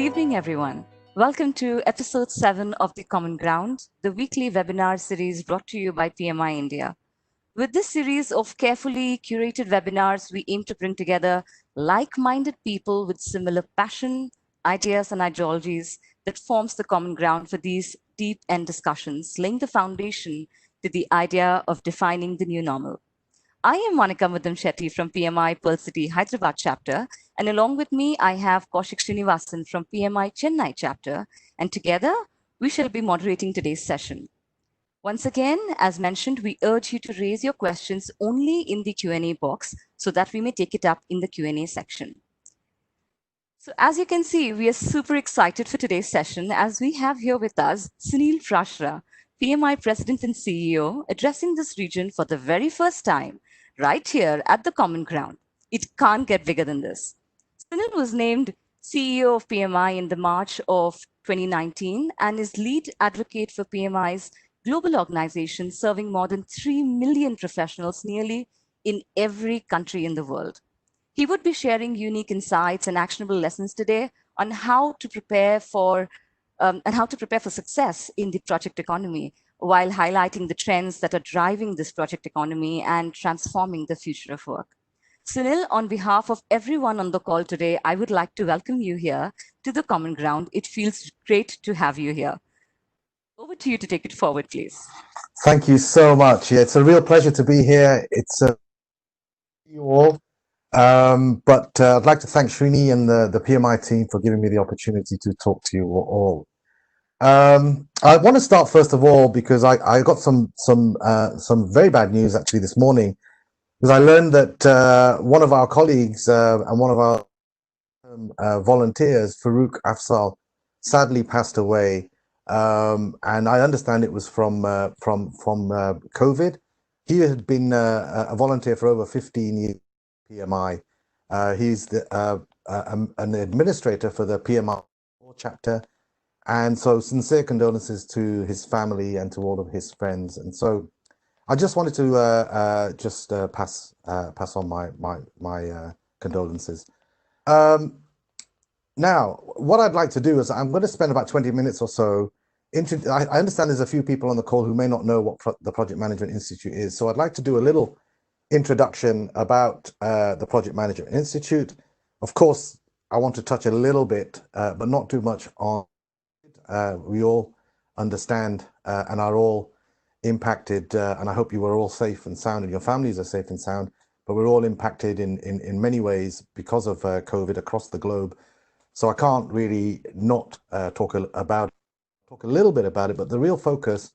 evening, everyone. Welcome to episode 7 of The Common Ground, the weekly webinar series brought to you by PMI India. With this series of carefully curated webinars, we aim to bring together like-minded people with similar passion, ideas, and ideologies that forms the common ground for these deep end discussions, laying the foundation to the idea of defining the new normal. I am Monica Mudam Shetty from PMI Pearl City Hyderabad chapter, and along with me, I have Kaushik Srinivasan from PMI Chennai chapter, and together we shall be moderating today's session. Once again, as mentioned, we urge you to raise your questions only in the Q&A box so that we may take it up in the Q&A section. So as you can see, we are super excited for today's session as we have here with us Sunil Prashara, PMI President and CEO, addressing this region for the very first time, right here at the Common Ground. It can't get bigger than this. Sunil was named CEO of PMI in the March of 2019 and is lead advocate for PMI's global organization serving more than 3 million professionals nearly in every country in the world. He would be sharing unique insights and actionable lessons today on how to prepare for success in the project economy, while highlighting the trends that are driving this project economy and transforming the future of work. Sunil, on behalf of everyone on the call today, I would like to welcome you here to the Common Ground. It feels great to have you here. Over to you to take it forward, please. Thank you so much. Yeah, it's a real pleasure to be here. It's you all. But I'd like to thank Srini and the PMI team for giving me the opportunity to talk to you all. I want to start first of all because I got some very bad news actually this morning, because I learned that one of our colleagues and one of our volunteers, Farouk Afzal, sadly passed away, and I understand it was from COVID. He had been a volunteer for over 15 years. PMI. He's an administrator for the PMI chapter, and so sincere condolences to his family and to all of his friends. And so I just wanted to pass on my condolences. Now, what I'd like to do is I'm going to spend about 20 minutes or so. I understand there's a few people on the call who may not know what the Project Management Institute is, so I'd like to do a little introduction about the Project Management Institute. Of course, I want to touch a little bit, but not too much on we all understand and are all impacted, and I hope you are all safe and sound and your families are safe and sound, but we're all impacted in many ways because of COVID across the globe. So I can't really not talk a little bit about it, but the real focus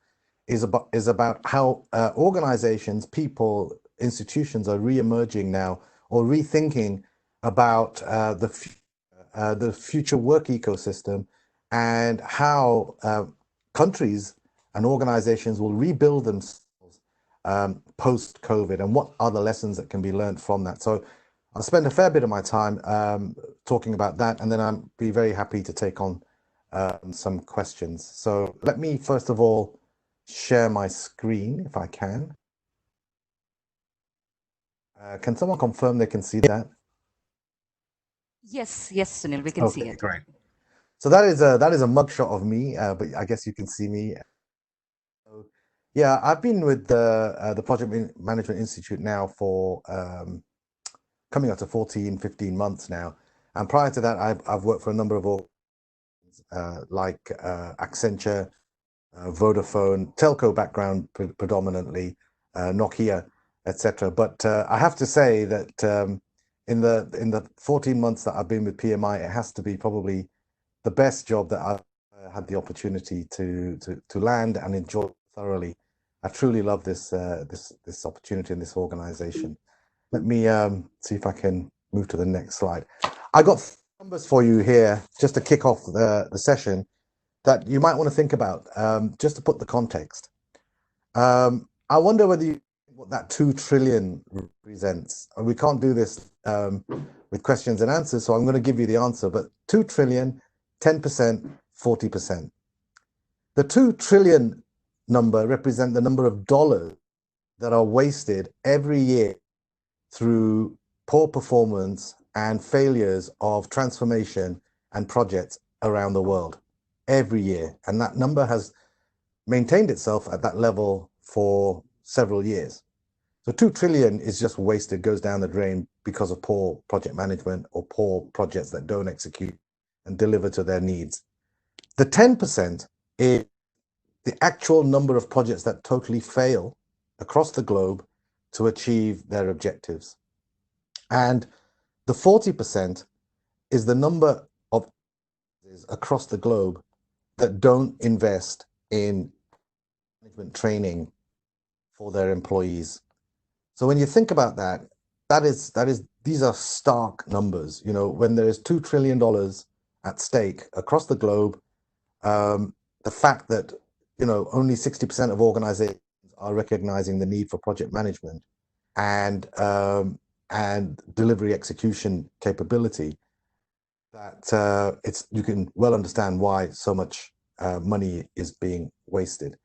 is about how organizations, people, institutions are re-emerging now, or rethinking about the future work ecosystem, and how countries and organizations will rebuild themselves post-COVID, and what are the lessons that can be learned from that. So I'll spend a fair bit of my time talking about that, and then I'll be very happy to take on some questions. So let me first of all share my screen if I can. Can someone confirm they can see that? Yes, Sunil, we can see it. Great. So that is a mugshot of me, but I guess you can see me. So, yeah, I've been with the Project Management Institute now for coming up to 15 months now, and prior to that, I've worked for a number of organizations like Accenture, Vodafone, telco background predominantly, Nokia, etc. But I have to say that in the 14 months that I've been with PMI, it has to be probably the best job that I've had the opportunity to land and enjoy thoroughly. I truly love this opportunity in this organization. Let me see if I can move to the next slide. I got numbers for you here just to kick off the session that you might want to think about, just to put the context. I wonder whether you what that 2 trillion represents. We can't do this with questions and answers, so I'm going to give you the answer. But 2 trillion, 10%, 40%. The 2 trillion number represent the number of dollars that are wasted every year through poor performance and failures of transformation and projects around the world every year. And that number has maintained itself at that level for several years. So 2 trillion is just wasted, goes down the drain because of poor project management or poor projects that don't execute and deliver to their needs. The 10% is the actual number of projects that totally fail across the globe to achieve their objectives. And the 40% is the number of across the globe that don't invest in management training for their employees. So when you think about that, these are stark numbers. You know, when there is $2 trillion at stake across the globe, the fact that, you know, only 60% of organizations are recognizing the need for project management and delivery execution capability, that you can well understand why so much money is being wasted.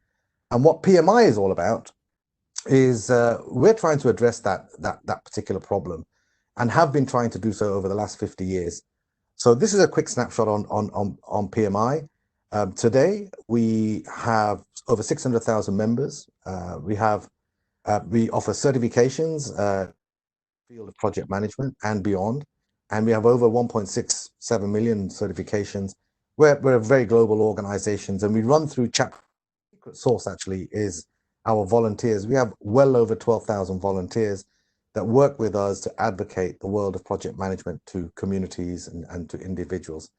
And what PMI is all about is we're trying to address that particular problem, and have been trying to do so over the last 50 years. So this is a quick snapshot on PMI. Today we have over 600,000 members. We offer certifications, field of project management and beyond, and we have over 1.67 million certifications. We're a very global organizations, and we run through chapter. Secret sauce actually is our volunteers. We have well over 12,000 volunteers that work with us to advocate the world of project management to communities and to individuals.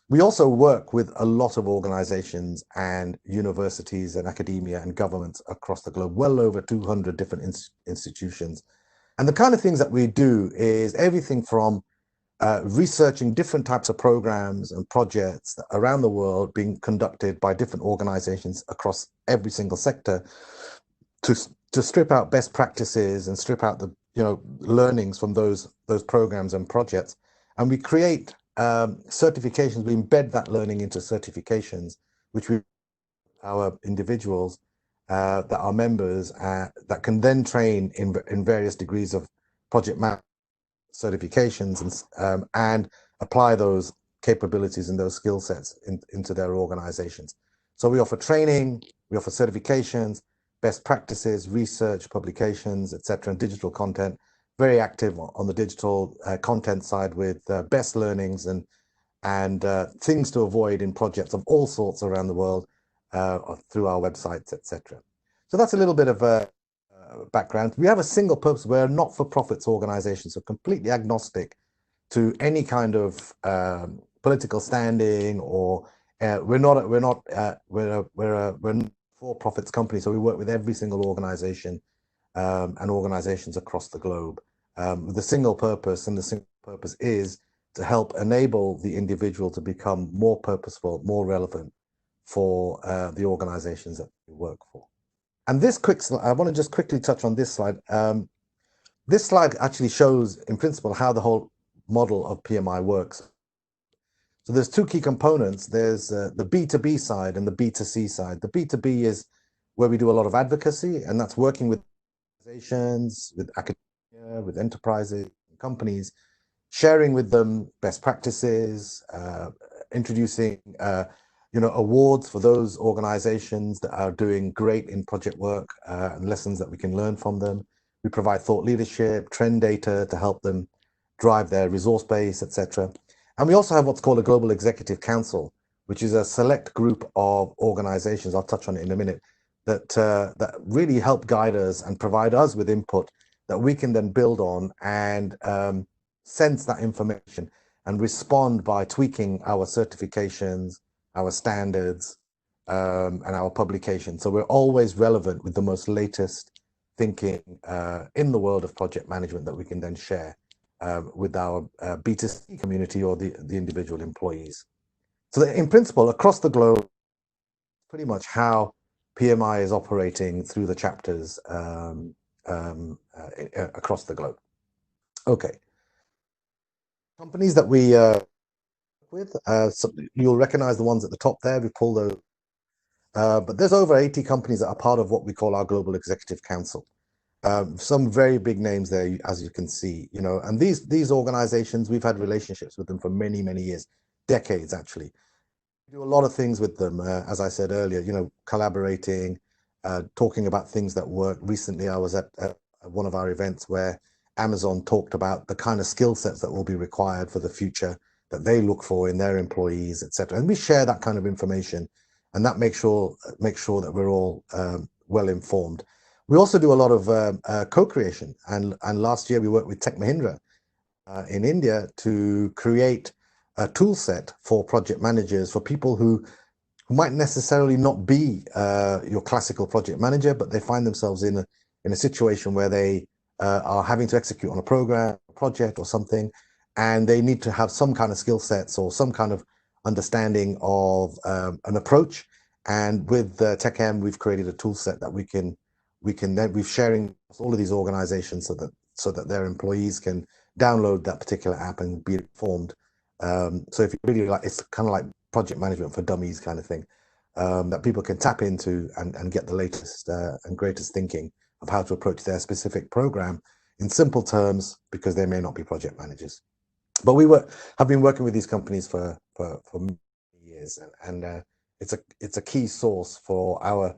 We also work with a lot of organizations and universities and academia and governments across the globe, well over 200 different institutions. And the kind of things that we do is everything from researching different types of programs and projects around the world being conducted by different organizations across every single sector to strip out best practices and strip out the learnings from those programs and projects. And we create certifications. We embed that learning into certifications, which our individuals that are members that can then train in various degrees of project management certifications and apply those capabilities and those skill sets into their organizations. So we offer training, we offer certifications, best practices, research, publications, etc., and digital content. Very active on the digital content side with best learnings and things to avoid in projects of all sorts around the world through our websites, etc. So that's a little bit of a background. We have a single purpose. We're a not-for-profits organization, so completely agnostic to any kind of political standing, or we're a for-profits company. So we work with every single organization and organizations across the globe with a single purpose, and the single purpose is to help enable the individual to become more purposeful, more relevant for the organizations that we work for. And this I want to just quickly touch on this slide. This slide actually shows, in principle, how the whole model of PMI works. So there's two key components. There's the B2B side and the B2C side. The B2B is where we do a lot of advocacy, and that's working with organizations, with academia, with enterprises, companies, sharing with them best practices, introducing awards for those organizations that are doing great in project work and lessons that we can learn from them. We provide thought leadership, trend data to help them drive their resource base, etc. And we also have what's called a Global Executive Council, which is a select group of organizations, I'll touch on it in a minute, that really help guide us and provide us with input that we can then build on and sense that information and respond by tweaking our certifications, our standards, and our publications. So we're always relevant with the most latest thinking in the world of project management that we can then share with our B2C community or the individual employees. So in principle, across the globe, pretty much how PMI is operating through the chapters across the globe. Okay. Companies that we with, so you'll recognize the ones at the top there. We pull those. But there's over 80 companies that are part of what we call our Global Executive Council. Some very big names there, as you can see, and these organizations, we've had relationships with them for many, many years, decades actually. do a lot of things with them, as I said earlier, collaborating, talking about things that work. Recently, I was at one of our events where Amazon talked about the kind of skill sets that will be required for the future that they look for in their employees, etc. And we share that kind of information, and that makes sure that we're all well informed. We also do a lot of co-creation, and last year we worked with Tech Mahindra in India to create a tool set for project managers, for people who might necessarily not be your classical project manager, but they find themselves in a situation where they are having to execute on a program, project, or something, and they need to have some kind of skill sets or some kind of understanding of an approach. And with TechM, we've created a tool set that we're sharing all of these organizations so that their employees can download that particular app and be informed. So if you really like, it's kind of like project management for dummies kind of thing, that people can tap into and get the latest and greatest thinking of how to approach their specific program in simple terms, because they may not be project managers. But have been working with these companies for many years, and it's a key source for our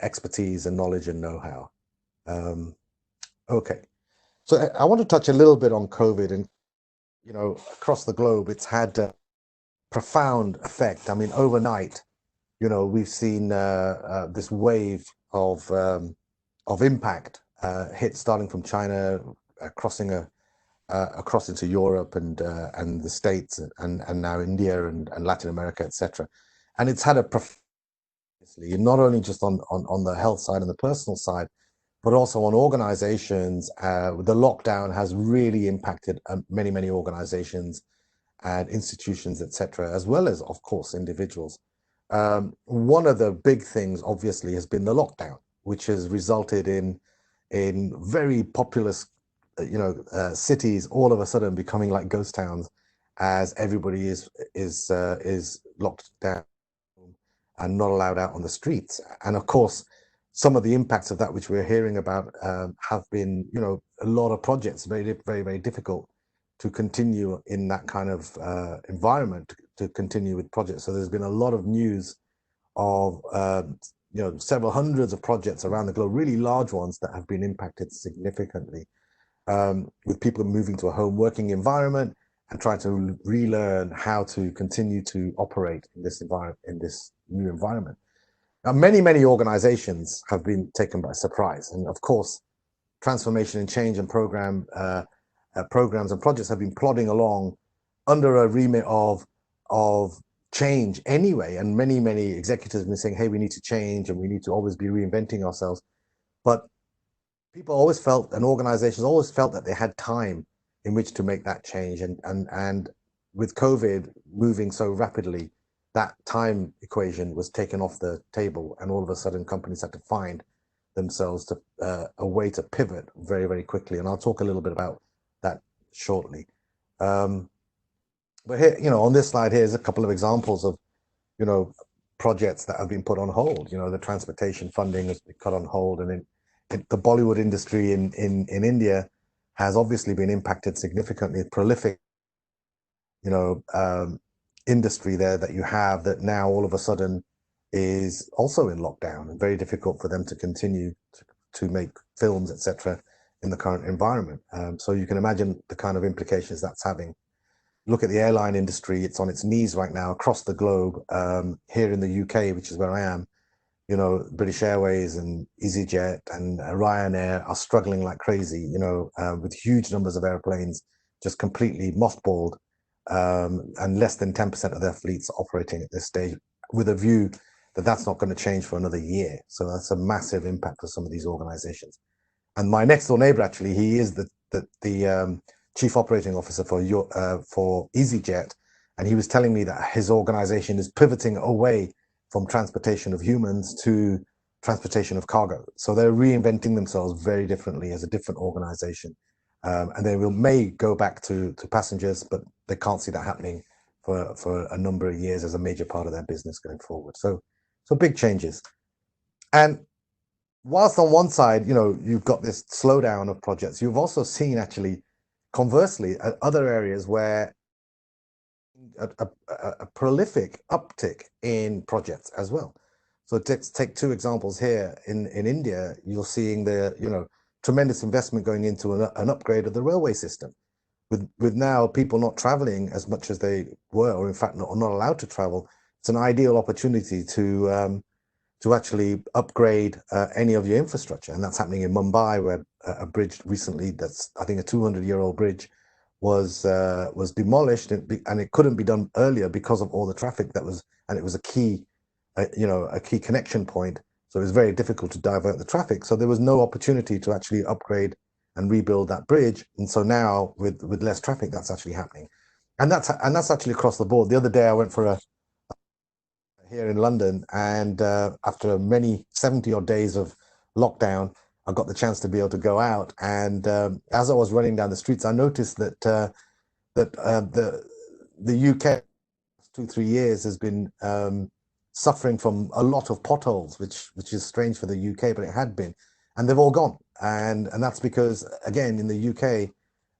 expertise and knowledge and know-how. Okay, so I want to touch a little bit on COVID, and across the globe, it's had a profound effect. I mean, overnight, we've seen this wave of impact hit, starting from China, crossing across into Europe and the States, and now India and Latin America, etc. And it's had a not only just on the health side and the personal side, but also on organizations. The lockdown has really impacted many organizations and institutions, etc., as well as, of course, individuals. One of the big things, obviously, has been the lockdown, which has resulted in very populous, cities all of a sudden becoming like ghost towns, as everybody is locked down and not allowed out on the streets. And of course, some of the impacts of that, which we're hearing about, have been, a lot of projects very difficult to continue in that kind of environment, to continue with projects. So there's been a lot of news of several hundreds of projects around the globe, really large ones, that have been impacted significantly, with people moving to a home working environment and trying to relearn how to continue to operate in this environment, in this new environment. Now, many organizations have been taken by surprise, and of course, transformation and change and programs and projects have been plodding along under a remit of change anyway. And many executives have been saying, hey, we need to change and we need to always be reinventing ourselves. But people always felt, and organizations always felt, that they had time in which to make that change. And with COVID moving so rapidly, that time equation was taken off the table, and all of a sudden companies had to find themselves a way to pivot very quickly. And I'll talk a little bit about that shortly. But here, on this slide, here's a couple of examples of, projects that have been put on hold. The transportation funding has been cut on hold, and the Bollywood industry in India has obviously been impacted significantly. Prolific, industry there that you have, that now all of a sudden is also in lockdown, and very difficult for them to continue to make films, etc., in the current environment. So you can imagine the kind of implications that's having. Look at the airline industry; it's on its knees right now across the globe. Here in the UK, which is where I am, British Airways and EasyJet and Ryanair are struggling like crazy, with huge numbers of airplanes just completely mothballed, and less than 10% of their fleets operating at this stage, with a view that that's not going to change for another year. So that's a massive impact for some of these organizations. And my next door neighbor, actually, he is the chief operating officer for EasyJet, and he was telling me that his organization is pivoting away from transportation of humans to transportation of cargo. So they're reinventing themselves very differently as a different organization. And they may go back to passengers, but they can't see that happening for a number of years as a major part of their business going forward. So big changes. And whilst on one side, you've got this slowdown of projects, you've also seen, actually, conversely, other areas where a prolific uptick in projects as well. So take two examples here. In India, you're seeing the tremendous investment going into an upgrade of the railway system. With now people not traveling as much as they were, or in fact not allowed to travel, it's an ideal opportunity to actually upgrade any of your infrastructure. And that's happening in Mumbai, where a bridge recently, that's I think a 200-year-old bridge, was demolished, and it couldn't be done earlier because of all the traffic that was, and it was a key connection point. So it was very difficult to divert the traffic. So there was no opportunity to actually upgrade and rebuild that bridge. And so now with less traffic, that's actually happening. And that's actually across the board. The other day I went for a here in London, and after many 70 odd days of lockdown, I got the chance to be able to go out. And as I was running down the streets, I noticed that the UK 2-3 years has been suffering from a lot of potholes, which is strange for the UK, but it had been, and they've all gone. And that's because, again, in the UK,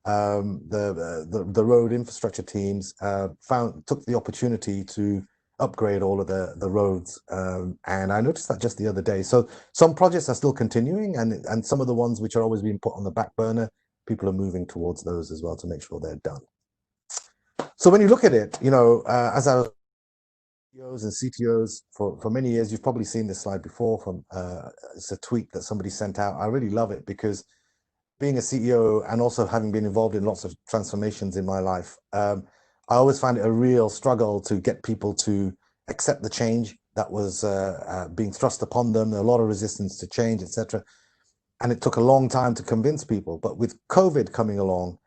the road infrastructure teams took the opportunity to upgrade all of the roads, and I noticed that just the other day. So some projects are still continuing, and some of the ones which are always being put on the back burner, people are moving towards those as well to make sure they're done. So when you look at it, as our CEOs and CTOs for many years, you've probably seen this slide before. From it's a tweet that somebody sent out. I really love it because being a CEO and also having been involved in lots of transformations in my life, I always find it a real struggle to get people to accept the change that was being thrust upon them. There were a lot of resistance to change, etc. And it took a long time to convince people. But with COVID coming along,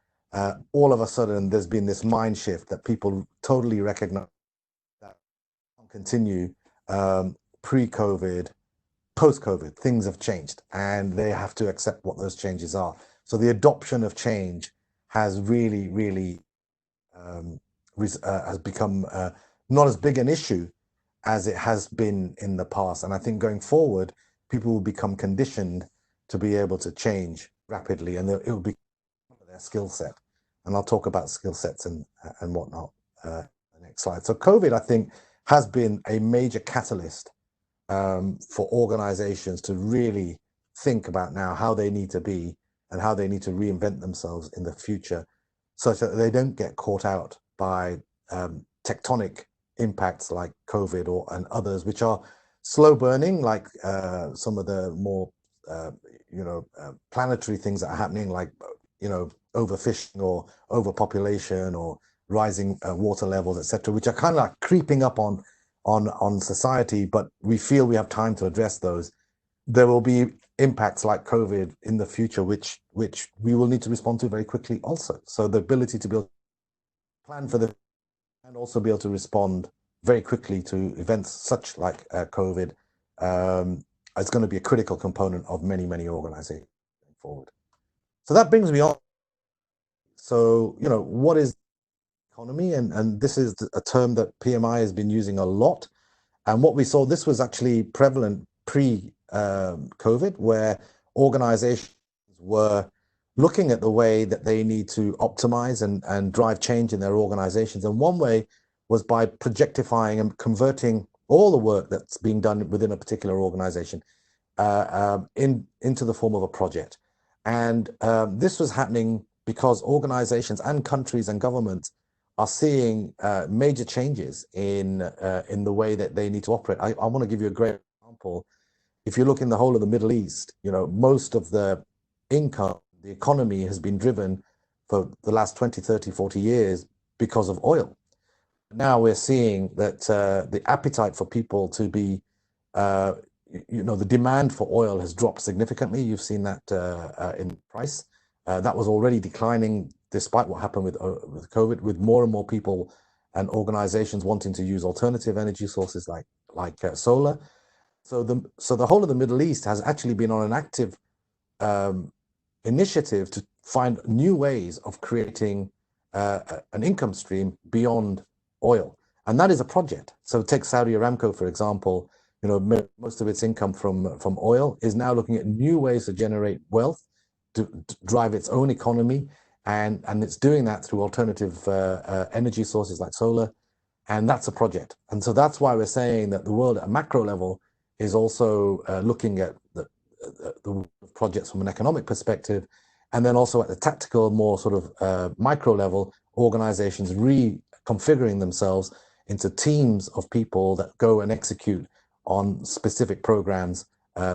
all of a sudden there's been this mind shift that people totally recognize that can't continue pre-COVID. Post-COVID, things have changed, and they have to accept what those changes are. So the adoption of change has really has become not as big an issue as it has been in the past. And I think going forward, people will become conditioned to be able to change rapidly, and it will be their skill set. And I'll talk about skill sets and whatnot the next slide. So COVID, I think, has been a major catalyst for organizations to really think about now how they need to be and how they need to reinvent themselves in the future, such that they don't get caught out by tectonic impacts like COVID and others, which are slow burning, like some of the more planetary things that are happening, like overfishing or overpopulation or rising water levels, etc., which are kind of like creeping up on society, but we feel we have time to address those. There will be impacts like COVID in the future, which we will need to respond to very quickly also. So the ability to be able to plan for the and also be able to respond very quickly to events such like COVID is going to be a critical component of many organizations going forward. So that brings me on. So, what is economy? And this is a term that PMI has been using a lot. And what we saw, this was actually prevalent pre-COVID, where organizations were looking at the way that they need to optimize and drive change in their organizations. And one way was by projectifying and converting all the work that's being done within a particular organization into the form of a project. And this was happening because organizations and countries and governments are seeing major changes in the way that they need to operate. I want to give you a great example. If you look in the whole of the Middle East, most of the income, the economy has been driven for the last 20, 30, 40 years because of oil. Now we're seeing that the appetite for people to be, the demand for oil has dropped significantly. You've seen that in price. That was already declining despite what happened with COVID, with more and more people and organizations wanting to use alternative energy sources like solar. So the whole of the Middle East has actually been on an active initiative to find new ways of creating an income stream beyond oil, and that is a project. So take Saudi Aramco, for example. Most of its income from oil is now looking at new ways to generate wealth, to drive its own economy, and it's doing that through alternative energy sources like solar, and that's a project. And so that's why we're saying that the world at a macro level is also looking at the projects from an economic perspective, and then also at the tactical, more sort of micro level, organizations reconfiguring themselves into teams of people that go and execute on specific programs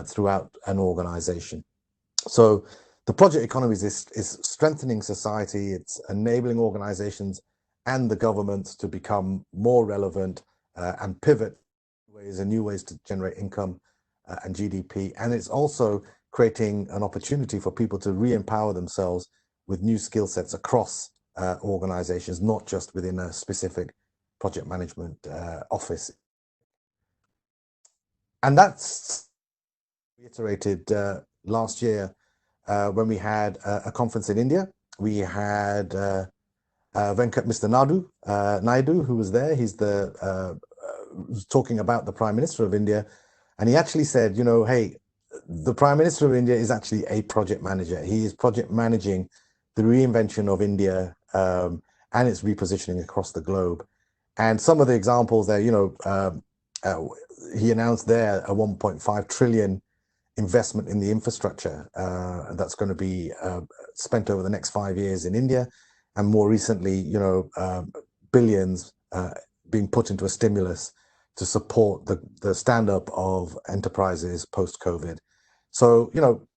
throughout an organization. So the project economy is strengthening society. It's enabling organizations and the governments to become more relevant and pivot ways and new ways to generate income and GDP. And it's also creating an opportunity for people to re-empower themselves with new skill sets across organizations, not just within a specific project management office. And that's reiterated last year when we had a conference in India. We had Mr. Naidu, who was there. He's was talking about the Prime Minister of India, and he actually said, you know, hey, the Prime Minister of India is actually a project manager. He is project managing the reinvention of India and its repositioning across the globe. And some of the examples there, you know, he announced there a 1.5 trillion investment in the infrastructure that's going to be spent over the next 5 years in India, and more recently, you know, billions being put into a stimulus to support the stand-up of enterprises post-COVID. So, you know,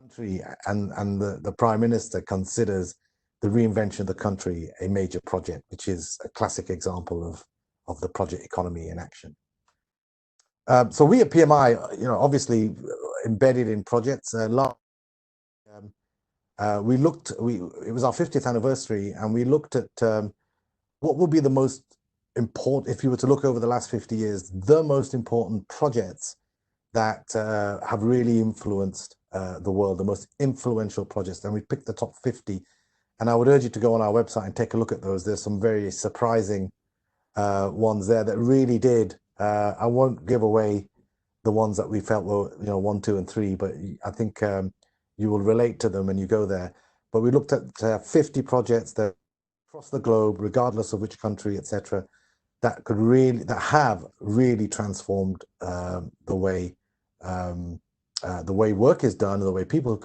country and the Prime Minister considers the reinvention of the country a major project, which is a classic example of the project economy in action. So we at PMI, you know, obviously embedded in projects. It was our 50th anniversary, and we looked at what would be the most important, if you were to look over the last 50 years, the most important projects that have really influenced the world, the most influential projects. And we picked the top 50. And I would urge you to go on our website and take a look at those. There's some very surprising ones there that really did. I won't give away the ones that we felt were, you know, 1, 2, and 3, but I think you will relate to them when you go there. But we looked at 50 projects that across the globe, regardless of which country, etc., that have really transformed the way work is done, the way people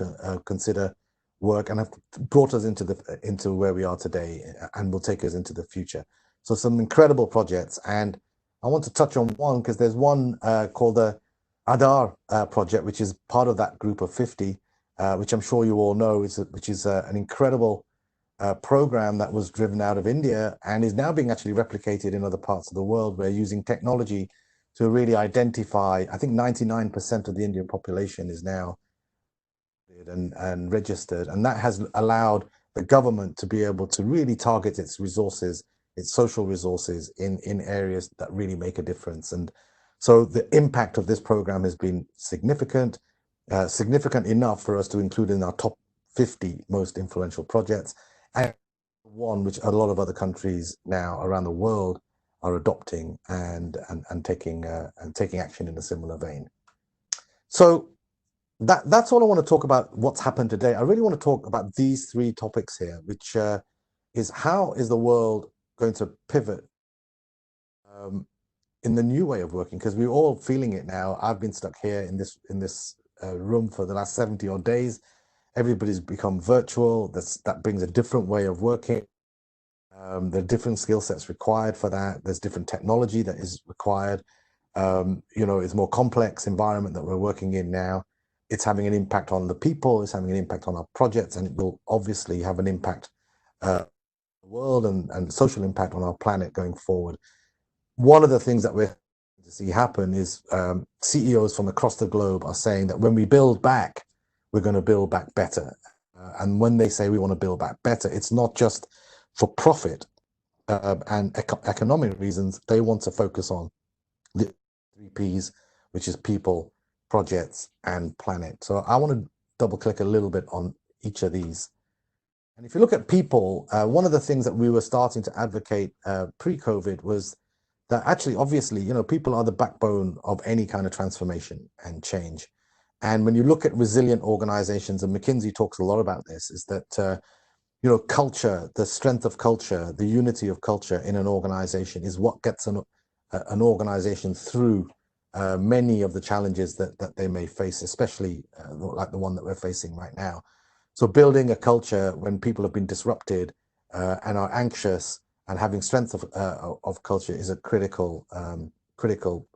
consider work, and have brought us into where we are today, and will take us into the future. So some incredible projects, and I want to touch on one because there's one called the Adar project, which is part of that group of 50, which I'm sure you all know, which is an incredible program that was driven out of India and is now being actually replicated in other parts of the world. We're using technology to really identify, I think 99% of the Indian population is now and registered, and that has allowed the government to be able to really target its resources, its social resources in areas that really make a difference. And so the impact of this program has been significant, significant enough for us to include in our top 50 most influential projects, and one which a lot of other countries now around the world are adopting and taking action in a similar vein. So that's all I want to talk about. What's happened today? I really want to talk about these 3 topics here, which is how is the world going to pivot in the new way of working? Because we're all feeling it now. I've been stuck here in this room for the last 70 odd days. Everybody's become virtual. That brings a different way of working. There are different skill sets required for that. There's different technology that is required. You know, it's a more complex environment that we're working in now. It's having an impact on the people. It's having an impact on our projects, and it will obviously have an impact on the world and social impact on our planet going forward. One of the things that we're to see happen is CEOs from across the globe are saying that when we build back, we're going to build back better. And when they say we want to build back better, it's not just for profit and economic reasons. They want to focus on the 3 Ps, which is people, projects, and planet. So I want to double click a little bit on each of these. And if you look at people, one of the things that we were starting to advocate pre-COVID was that actually, obviously, you know, people are the backbone of any kind of transformation and change. And when you look at resilient organizations, and McKinsey talks a lot about this, is that culture, the strength of culture, the unity of culture in an organization is what gets an organization through many of the challenges that they may face, especially like the one that we're facing right now. So building a culture when people have been disrupted and are anxious, and having strength of culture is a critical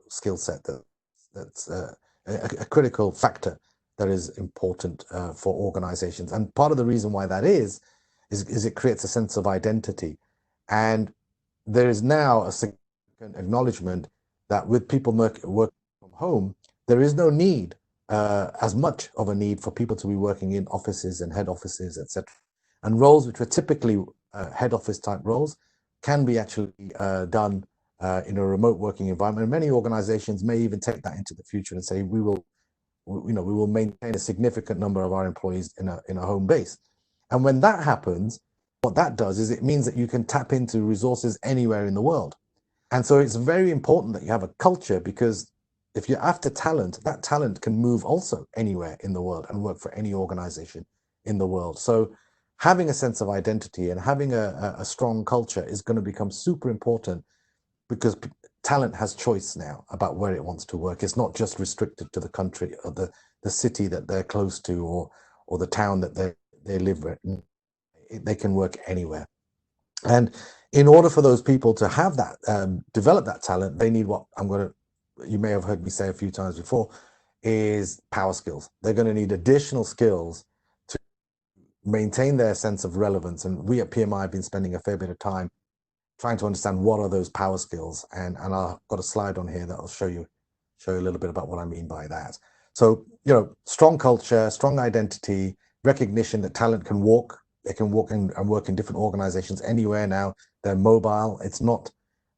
skill set that's a critical factor that is important for organizations. And part of the reason why that is it creates a sense of identity. And there is now a significant acknowledgement that with people working from home, there is no need, as much of a need for people to be working in offices and head offices, etc. And roles which were typically head office type roles can be actually done in a remote working environment. And many organizations may even take that into the future and say, we will maintain a significant number of our employees in a home base. And when that happens, what that does is it means that you can tap into resources anywhere in the world. And so it's very important that you have a culture, because if you're after talent, that talent can move also anywhere in the world and work for any organization in the world. So having a sense of identity and having a strong culture is going to become super important, because talent has choice now about where it wants to work. It's not just restricted to the country or the city that they're close to, or the town that they live in. They can work anywhere. And in order for those people to have that, develop that talent, they need what you may have heard me say a few times before, is power skills. They're going to need additional skills to maintain their sense of relevance. And we at PMI have been spending a fair bit of time trying to understand what are those power skills. And I've got a slide on here that will show you a little bit about what I mean by that. So, strong culture, strong identity, recognition that talent can walk. They can walk and work in different organizations anywhere now. They're mobile.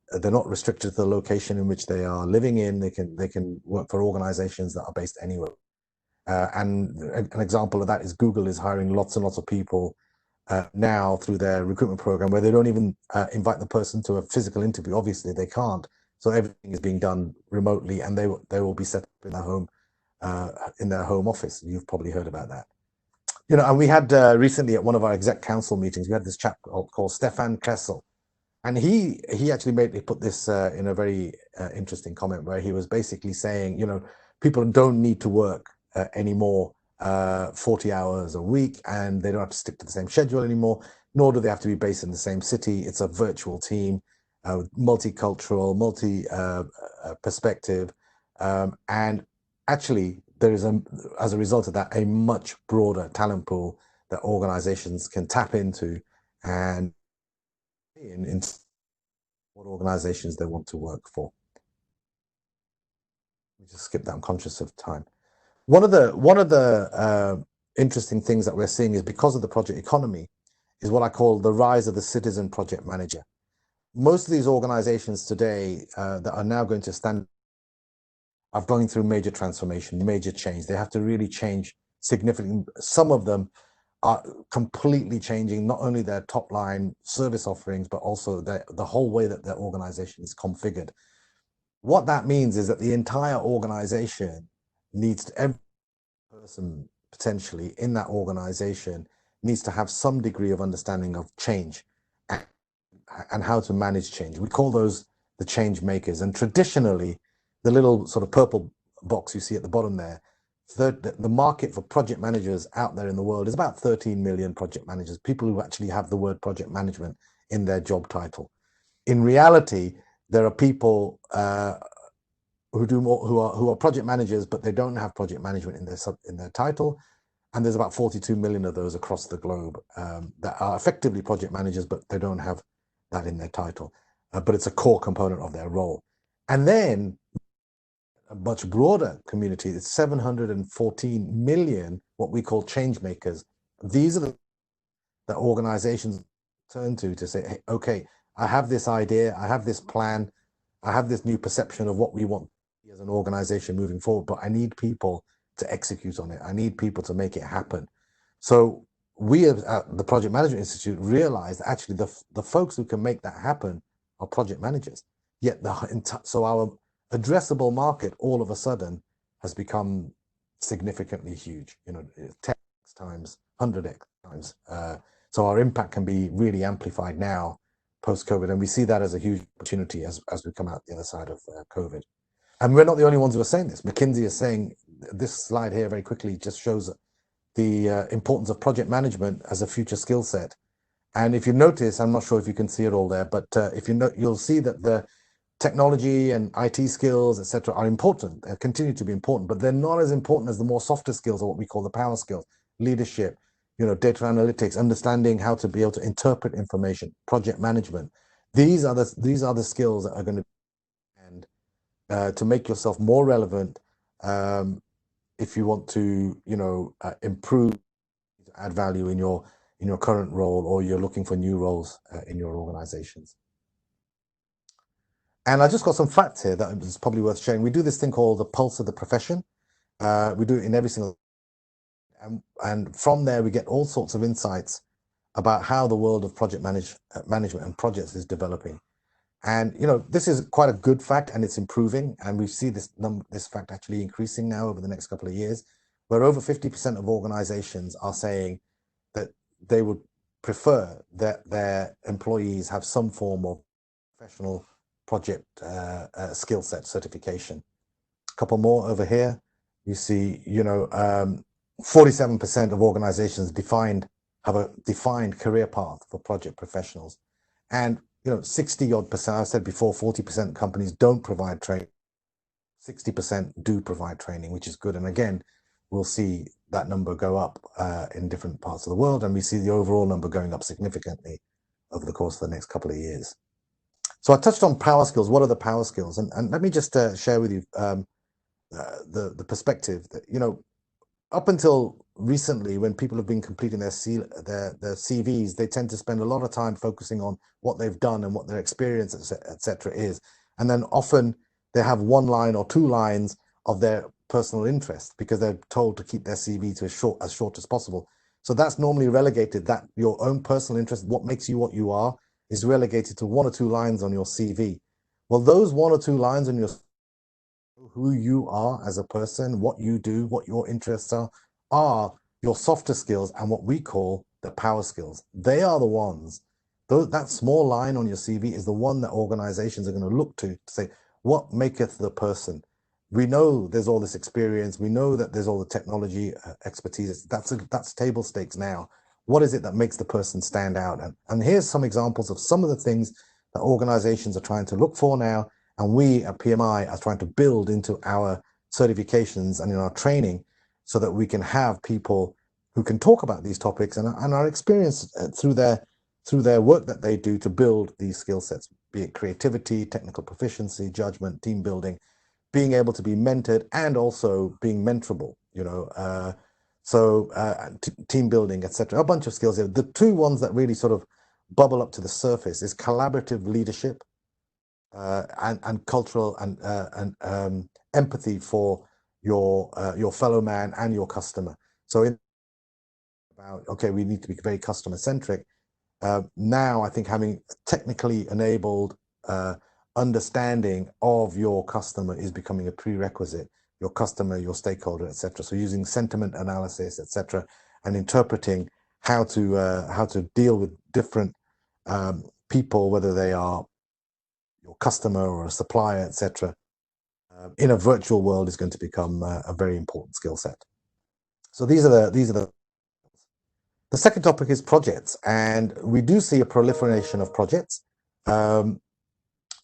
They're not restricted to the location in which they are living in. They can work for organizations that are based anywhere. And an example of that is Google is hiring lots and lots of people now through their recruitment program, where they don't even invite the person to a physical interview. Obviously, they can't. So everything is being done remotely, and they will be set up in their home office. You've probably heard about that. And we had recently at one of our exec council meetings, we had this chap called Stefan Kessel, and he actually put this in a very interesting comment, where he was basically saying, people don't need to work anymore 40 hours a week, and they don't have to stick to the same schedule anymore, nor do they have to be based in the same city. It's a virtual team, multicultural, perspective, and actually there is as a result of that, a much broader talent pool that organizations can tap into and in what organizations they want to work for. Let me just skip that. I'm conscious of time. One of the interesting things that we're seeing is, because of the project economy, is what I call the rise of the citizen project manager. Most of these organizations today that are now going to stand are going through major transformation, major change. They have to really change significantly. Some of them are completely changing not only their top line service offerings, but also the whole way that their organization is configured. What that means is that the entire organization every person potentially in that organization needs to have some degree of understanding of change and how to manage change. We call those the change makers. And traditionally, the little sort of purple box you see at the bottom there, the market for project managers out there in the world is about 13 million project managers, people who actually have the word project management in their job title. In reality, there are people who are project managers, but they don't have project management in their title. And there's about 42 million of those across the globe that are effectively project managers, but they don't have that in their title. But it's a core component of their role. And then a much broader community, it's 714 million, what we call change makers. These are the organizations turn to say, hey, okay, I have this idea, I have this plan, I have this new perception of what we want as an organization moving forward, but I need people to execute on it. I need people to make it happen. So we at the Project Management Institute realized that actually the folks who can make that happen are project managers. Yet so our addressable market all of a sudden has become significantly huge, 10x times, 100x times. So our impact can be really amplified now post-COVID, and we see that as a huge opportunity as we come out the other side of COVID. And we're not the only ones who are saying this. McKinsey is saying, this slide here very quickly just shows the importance of project management as a future skill set. And if you notice, I'm not sure if you can see it all there, but if you know, you'll see that the technology and IT skills, etc., are important. They continue to be important, but they're not as important as the more softer skills, or what we call the power skills: leadership, data analytics, understanding how to be able to interpret information, project management. These are the skills that are going to to make yourself more relevant if you want to, improve, add value in your current role, or you're looking for new roles in your organizations. And I just got some facts here that is probably worth sharing. We do this thing called the pulse of the profession. We do it in every single, and from there we get all sorts of insights about how the world of project management and projects is developing. And this is quite a good fact, and it's improving. And we see this fact actually increasing now over the next couple of years, where over 50% of organizations are saying that they would prefer that their employees have some form of professional project skill set certification. A couple more over here. You see, 47% of organizations have a defined career path for project professionals. And 60-odd%, I said before, 40% of companies don't provide training. 60% do provide training, which is good. And again, we'll see that number go up in different parts of the world. And we see the overall number going up significantly over the course of the next couple of years. So I touched on power skills. What are the power skills? And let me just share with you the perspective that, up until recently, when people have been completing their CVs, they tend to spend a lot of time focusing on what they've done and what their experience, etc., is. And then often they have one line or two lines of their personal interest, because they're told to keep their CV to as short as possible. So that's normally relegated, that your own personal interest, what makes you what you are, is relegated to one or two lines on your CV. Well, those one or two lines on your who you are as a person, what you do, what your interests are your softer skills, and what we call the power skills. They are the ones, that small line on your CV is the one that organizations are going to look to say, what maketh the person? We know there's all this experience. We know that there's all the technology expertise. That's table stakes now. What is it that makes the person stand out? And here's some examples of some of the things that organizations are trying to look for now, and we at PMI are trying to build into our certifications and in our training, so that we can have people who can talk about these topics and are experienced through their work that they do to build these skill sets, be it creativity, technical proficiency, judgment, team building, being able to be mentored, and also being mentorable, team building, etc. A bunch of skills here. The two ones that really sort of bubble up to the surface is collaborative leadership and cultural and empathy for your fellow man and your customer. So okay, we need to be very customer centric. Now I think having technically enabled understanding of your customer is becoming a prerequisite. Your customer, your stakeholder, etc. So using sentiment analysis, etc., and interpreting how to deal with different people, whether they are your customer or a supplier, etc., in a virtual world, is going to become a very important skill set. So these are the second topic is projects, and we do see a proliferation of projects.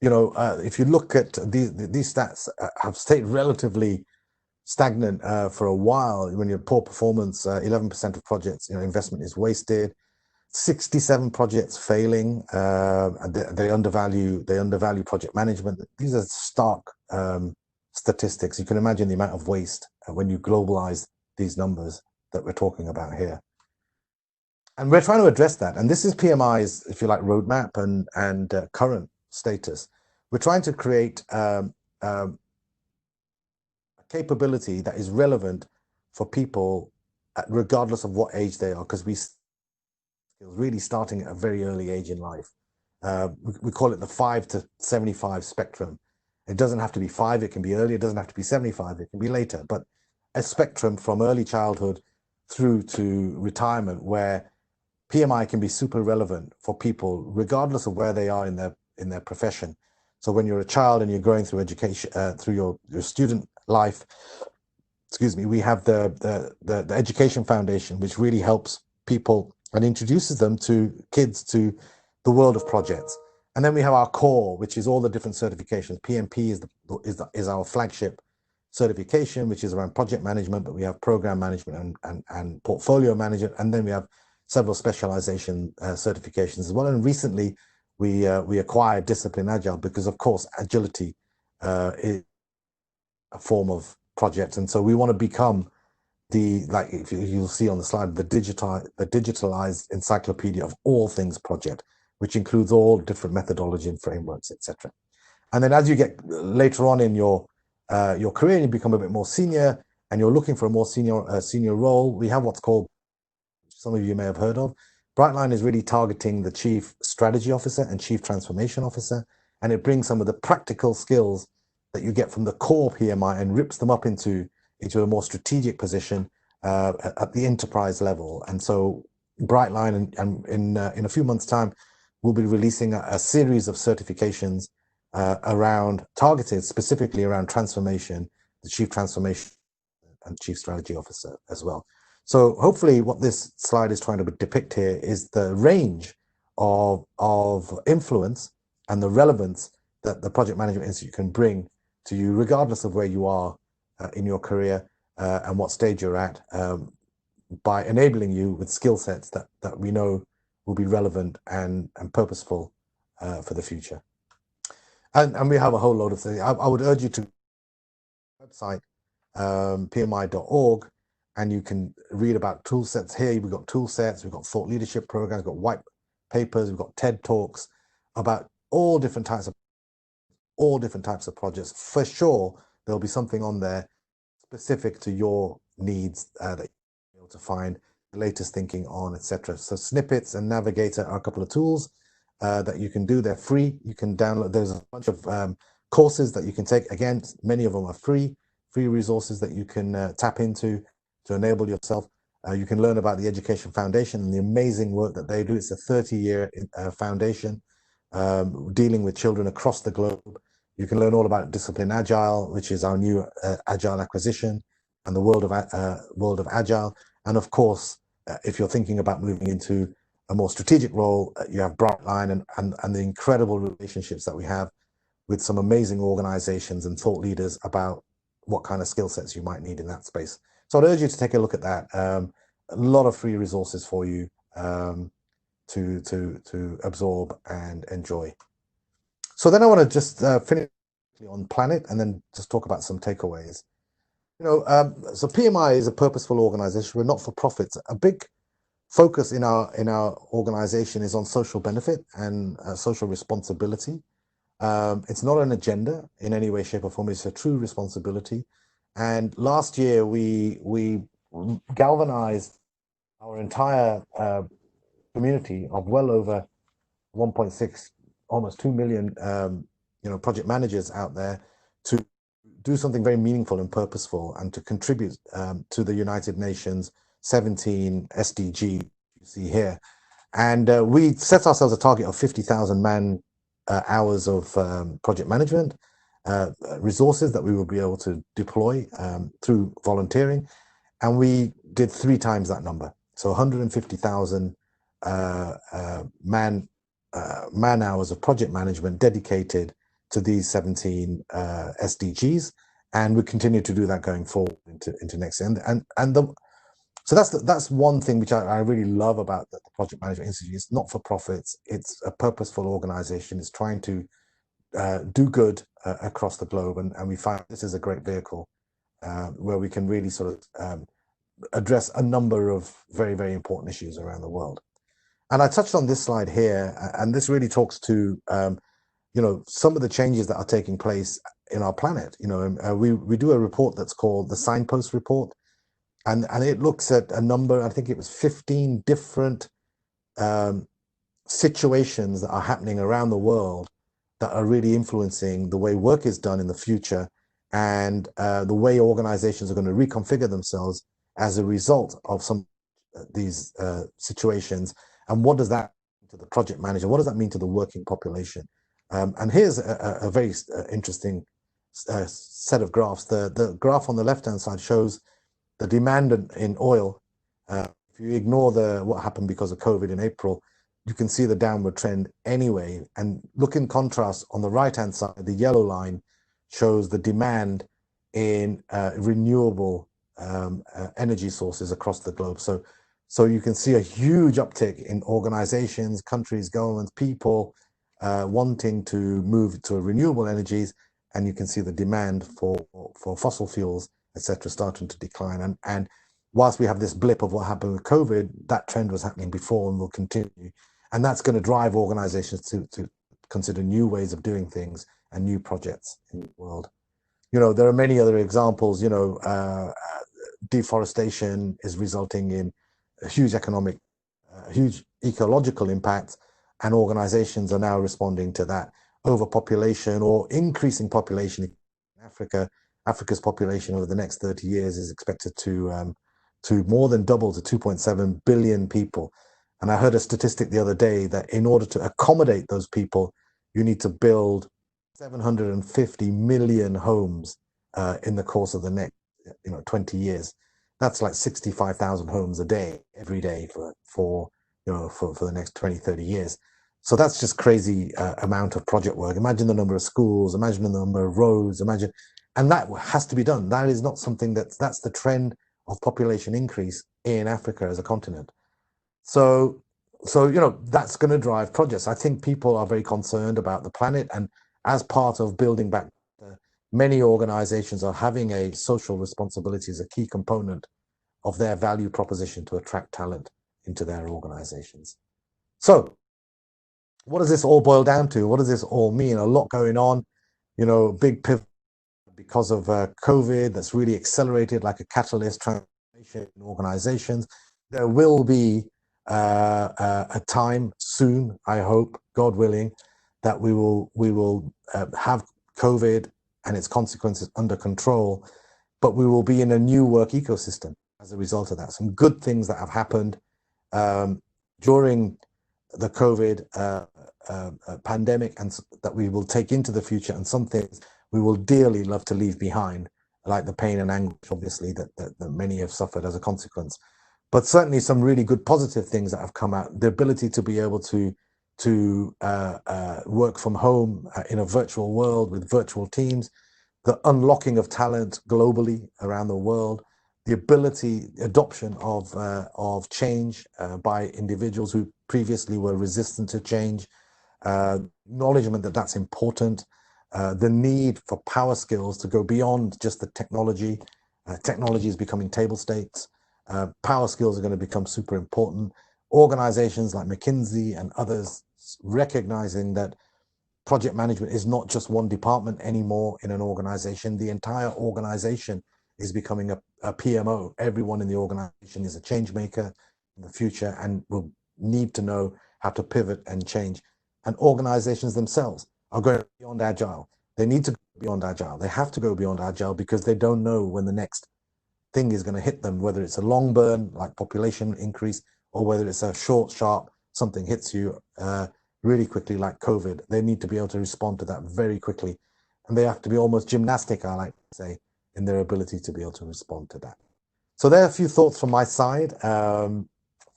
If you look at these stats, have stayed relatively stagnant for a while. When you're poor performance, 11% of projects, investment is wasted. 67 projects failing. They undervalue project management. These are stark statistics. You can imagine the amount of waste when you globalize these numbers that we're talking about here. And we're trying to address that. And this is PMI's, if you like, roadmap and current status. We're trying to create a capability that is relevant for people, regardless of what age they are, because we really starting at a very early age in life. We call it the 5 to 75 spectrum. It doesn't have to be 5, it can be early. It doesn't have to be 75, it can be later. But a spectrum from early childhood through to retirement, where PMI can be super relevant for people regardless of where they are in their profession. So when you're a child and you're going through education, through your student life, excuse me, we have the Education Foundation, which really helps people and introduces them to kids to the world of projects. And then we have our core, which is all the different certifications. PMP is our flagship certification, which is around project management, but we have program management and portfolio management, and then we have several specialization certifications as well. And recently, we acquired Discipline Agile because, of course, agility is a form of project, and so we want to become like if you'll see on the slide, the digitalized encyclopedia of all things project, which includes all different methodology and frameworks, etc. And then as you get later on in your career, you become a bit more senior, and you're looking for a more senior role. We have what's called, some of you may have heard of. Brightline is really targeting the Chief Strategy Officer and Chief Transformation Officer, and it brings some of the practical skills that you get from the core PMI and rips them up into a more strategic position at the enterprise level. And so Brightline, and in a few months' time, we'll be releasing a series of certifications around targeted specifically around transformation, the Chief Transformation and Chief Strategy Officer as well. So hopefully what this slide is trying to depict here is the range of influence and the relevance that the Project Management Institute can bring to you, regardless of where you are in your career and what stage you're at, by enabling you with skill sets that we know will be relevant and purposeful for the future. And we have a whole load of things. I would urge you to website pmi.org, and you can read about tool sets here. We've got tool sets, we've got thought leadership programs, we've got white papers, we've got TED Talks about all different types of projects. For sure, there'll be something on there specific to your needs that you'll be able to find the latest thinking on, etc. So Snippets and Navigator are a couple of tools that you can do. They're free. You can download. There's a bunch of courses that you can take. Again, many of them are free resources that you can tap into to enable yourself. You can learn about the Education Foundation and the amazing work that they do. It's a 30-year foundation dealing with children across the globe. You can learn all about Discipline Agile, which is our new Agile acquisition, and the world of Agile. And of course, if you're thinking about moving into a more strategic role, you have Brightline and the incredible relationships that we have with some amazing organizations and thought leaders about what kind of skill sets you might need in that space. So I'd urge you to take a look at that. A lot of free resources for you to absorb and enjoy. So then I want to just finish on Planet and then just talk about some takeaways. So PMI is a purposeful organization. We're not for profits. A big focus in our organization is on social benefit and social responsibility. It's not an agenda in any way, shape, or form. It's a true responsibility. And last year we galvanized our entire community of well over 1.6, almost 2 million, project managers out there to do something very meaningful and purposeful, and to contribute to the United Nations 17 SDG you see here. And we set ourselves a target of 50,000 man hours of project management resources that we will be able to deploy through volunteering, and we did 3 times that number. So 150,000 man hours of project management dedicated to these 17 SDGs, and we continue to do that going forward into next year. So that's one thing which I really love about the Project Management Institute. It's not for profits. It's a purposeful organization. It's trying to do good across the globe, and we find this is a great vehicle where we can really sort of address a number of very, very important issues around the world. And I touched on this slide here, and this really talks to some of the changes that are taking place in our planet. We do a report that's called the Signpost Report, and it looks at a number. I think it was 15 different situations that are happening around the world that are really influencing the way work is done in the future, and the way organizations are going to reconfigure themselves as a result of some of these situations, And what does that mean to the project manager? What does that mean to the working population? And here's a very interesting set of graphs. The graph on the left-hand side shows the demand in oil. If you ignore what happened because of COVID in April, you can see the downward trend anyway. And look in contrast on the right-hand side, the yellow line shows the demand in renewable energy sources across the globe. So you can see a huge uptick in organizations, countries, governments, people wanting to move to renewable energies, and you can see the demand for fossil fuels, etc., starting to decline. And whilst we have this blip of what happened with COVID, that trend was happening before and will continue. And that's going to drive organizations to consider new ways of doing things and new projects in the world. There are many other examples. Deforestation is resulting in a huge economic, huge ecological impact, and organizations are now responding to that. Overpopulation or increasing population in Africa. Africa's population over the next 30 years is expected to more than double to 2.7 billion people. And I heard a statistic the other day that in order to accommodate those people, you need to build 750 million homes in the course of the next 20 years. That's like 65,000 homes a day, every day for the next 20, 30 years. So that's just crazy amount of project work. Imagine the number of schools, imagine the number of roads, and that has to be done. That is not something that's the trend of population increase in Africa as a continent. So that's going to drive projects. I think people are very concerned about the planet, and as part of building back, many organizations are having a social responsibility as a key component of their value proposition to attract talent into their organizations. So what does this all boil down to? What does this all mean? A lot going on, big pivot because of COVID that's really accelerated like a catalyst transformation in organizations. There will be a time soon, I hope, God willing, that we will have COVID and its consequences under control, but we will be in a new work ecosystem as a result of that. Some good things that have happened during the COVID pandemic and that we will take into the future, and some things we will dearly love to leave behind, like the pain and anguish, obviously, that many have suffered as a consequence. But certainly some really good positive things that have come out. The ability to be able to work from home in a virtual world with virtual teams, the unlocking of talent globally around the world, the adoption of change by individuals who previously were resistant to change, acknowledgement that that's important, the need for power skills to go beyond just the technology. Technology is becoming table stakes. Power skills are going to become super important. Organizations like McKinsey and others recognizing that project management is not just one department anymore in an organization. The entire organization is becoming a PMO. Everyone in the organization is a change maker in the future and will need to know how to pivot and change. And organizations themselves are going beyond agile. They need to go beyond agile. They have to go beyond agile because they don't know when the next thing is going to hit them, whether it's a long burn like population increase or whether it's a short, sharp, something hits you really quickly like COVID. They need to be able to respond to that very quickly. And they have to be almost gymnastic, I like to say, in their ability to be able to respond to that. So there are a few thoughts from my side. 3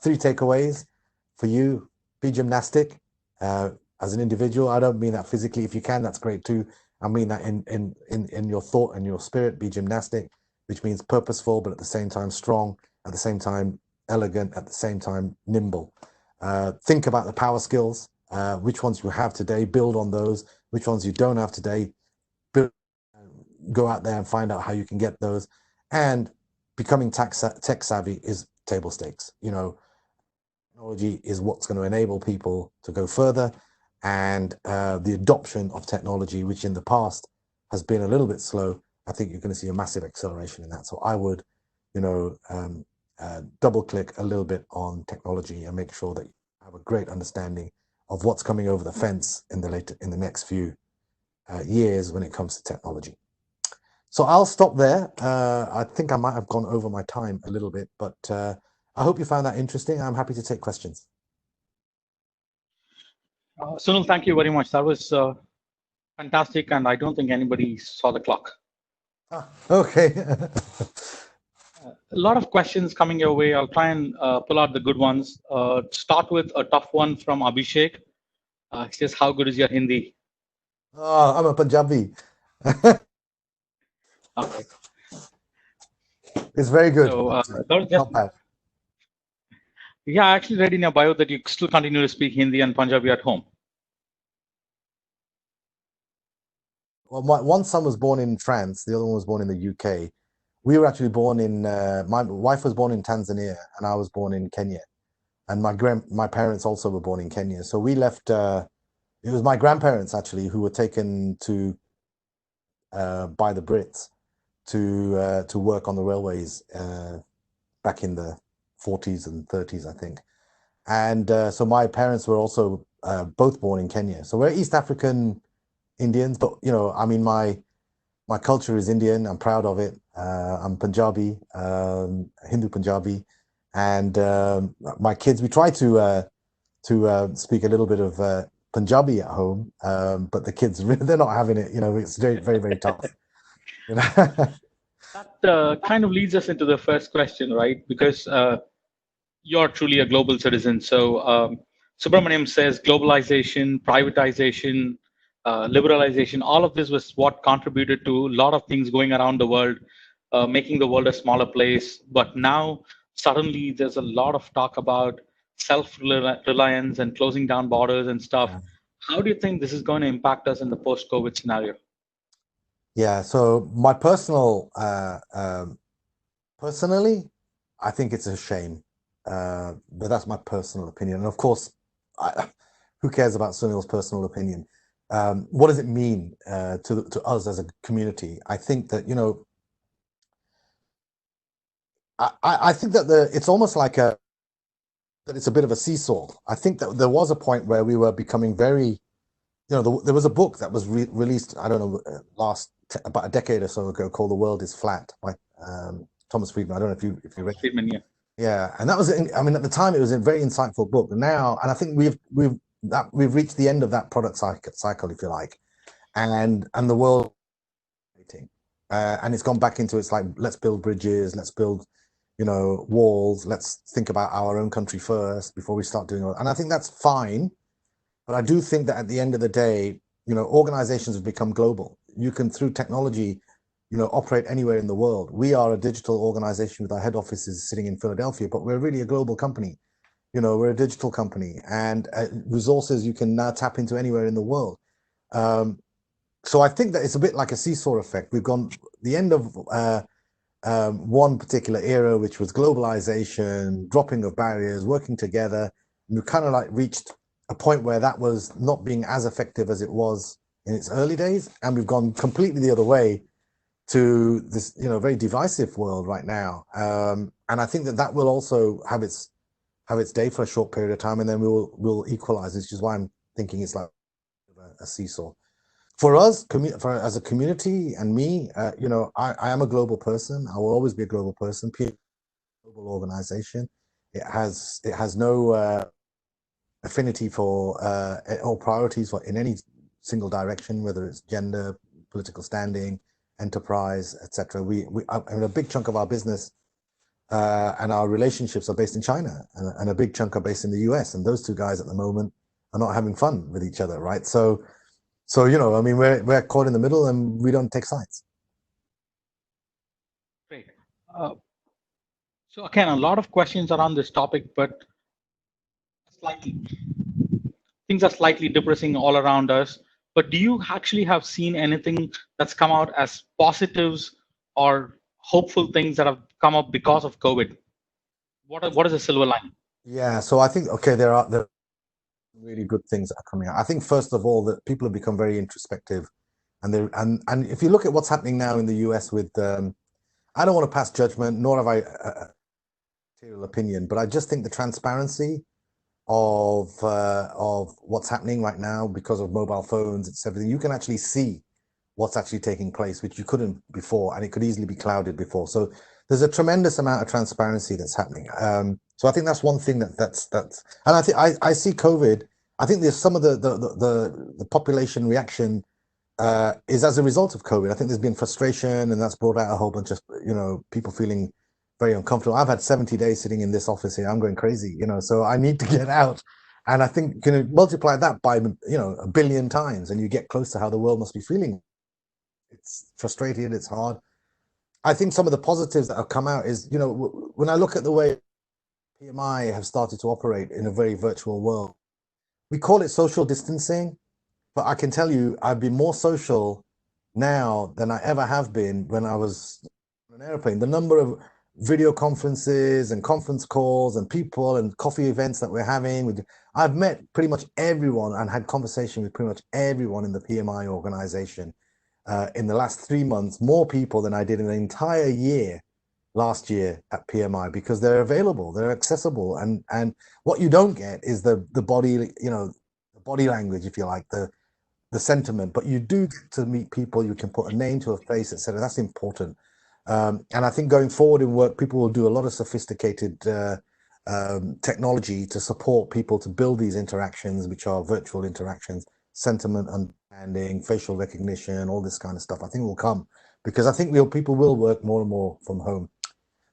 takeaways for you. Be gymnastic as an individual. I don't mean that physically. If you can, that's great too. I mean that in your thought and your spirit. Be gymnastic, which means purposeful, but at the same time strong, at the same time elegant, at the same time nimble. Think about the power skills, which ones you have today, build on those. Which ones you don't have today, go out there and find out how you can get those. And becoming tech savvy is table stakes. Technology is what's going to enable people to go further, and the adoption of technology, which in the past has been a little bit slow, I think you're going to see a massive acceleration in that. So I would, double click a little bit on technology and make sure that you have a great understanding of what's coming over the fence in the next few years when it comes to technology. So I'll stop there. I think I might have gone over my time a little bit, but I hope you found that interesting. I'm happy to take questions. Sunil, thank you very much. That was fantastic, and I don't think anybody saw the clock. Okay. A lot of questions coming your way. I'll try and pull out the good ones. Start with a tough one from Abhishek. He says, "How good is your Hindi?" Oh, I'm a Punjabi. Okay. It's very good. So, Not bad. yeah, I actually read in your bio that you still continue to speak Hindi and Punjabi at home. Well, one son was born in France, the other one was born in the UK. We were actually born in, my wife was born in Tanzania, and I was born in Kenya. And my parents also were born in Kenya. So we left, it was my grandparents actually who were taken to by the Brits to work on the railways back in the 40s and 30s, I think. And so my parents were also both born in Kenya. So we're East African Indians, but I mean, my culture is Indian. I'm proud of it. I'm Punjabi, Hindu Punjabi, and my kids. We try to speak a little bit of Punjabi at home, but the kids they're not having it. It's very, very, very tough. That kind of leads us into the first question, right? Because you're truly a global citizen. So Subramaniam says globalization, privatization, liberalization, all of this was what contributed to a lot of things going around the world, making the world a smaller place. But now suddenly there's a lot of talk about self-reliance and closing down borders and stuff. Yeah. How do you think this is going to impact us in the post-COVID scenario? Yeah, so my personally, I think it's a shame, but that's my personal opinion. And of course, who cares about Sunil's personal opinion? What does it mean to us as a community? I think that I think that it's almost like that it's a bit of a seesaw. I think that there was a point where we were becoming very, there was a book that was released, I don't know, about a decade or so ago, called "The World Is Flat" by Thomas Friedman. I don't know if you read it. Friedman, yeah. Yeah, and that was, I mean, at the time it was a very insightful book. Now, and I think we've reached the end of that product cycle, if you like, and the world, and it's gone back into, it's like, let's build bridges, let's build walls, let's think about our own country first before we start doing all. And I think that's fine. But I do think that at the end of the day, organizations have become global. You can, through technology, operate anywhere in the world. We are a digital organization with our head offices sitting in Philadelphia, but we're really a global company. We're a digital company, and resources you can now tap into anywhere in the world. So I think that it's a bit like a seesaw effect. We've gone the end of one particular era, which was globalization, dropping of barriers, working together. And we kind of like reached a point where that was not being as effective as it was in its early days, and we've gone completely the other way to this very divisive world right now. And I think that will also have its day for a short period of time, and then we'll equalize, which is why I'm thinking it's like a seesaw. For us, as a community, and me, I am a global person. I will always be a global person. Global organization. It has no affinity for or priorities for in any single direction, whether it's gender, political standing, enterprise, etc. I mean, a big chunk of our business and our relationships are based in China, and a big chunk are based in the US, and those two guys at the moment are not having fun with each other, right? So I mean, we're caught in the middle, and we don't take sides. Great. So again, a lot of questions around this topic, but things are slightly depressing all around us. But do you actually have seen anything that's come out as positives or hopeful things that have come up because of COVID? What is the silver line? Yeah, so I think, okay, there are really good things that are coming out. I think, first of all, that people have become very introspective, and if you look at what's happening now in the US with, I don't want to pass judgment, nor have I a material opinion, but I just think the transparency of what's happening right now because of mobile phones, it's everything. You can actually see what's actually taking place, which you couldn't before, and it could easily be clouded before. So there's a tremendous amount of transparency that's happening. So I think that's one thing that's, and I think I see COVID I think there's some of the population reaction is as a result of COVID. I think there's been frustration, and that's brought out a whole bunch of people feeling very uncomfortable. I've had 70 days sitting in this office here. I'm going crazy, so I need to get out. And I think multiply that by a billion times, and you get close to how the world must be feeling. It's frustrated. It's hard. I think some of the positives that have come out is when I look at the way PMI have started to operate in a very virtual world, we call it social distancing. But I can tell you, I've been more social now than I ever have been when I was on an airplane. The number of video conferences and conference calls and people and coffee events that we're having. I've met pretty much everyone and had conversation with pretty much everyone in the PMI organization in the last 3 months, more people than I did in the entire year last year at PMI, because they're available, they're accessible. And what you don't get is the body, the body language, if you like, the sentiment, but you do get to meet people. You can put a name to a face, etc. That's important. And I think going forward in work, people will do a lot of sophisticated technology to support people to build these interactions, which are virtual interactions, sentiment understanding, facial recognition, all this kind of stuff. I think will come because I think people will work more and more from home.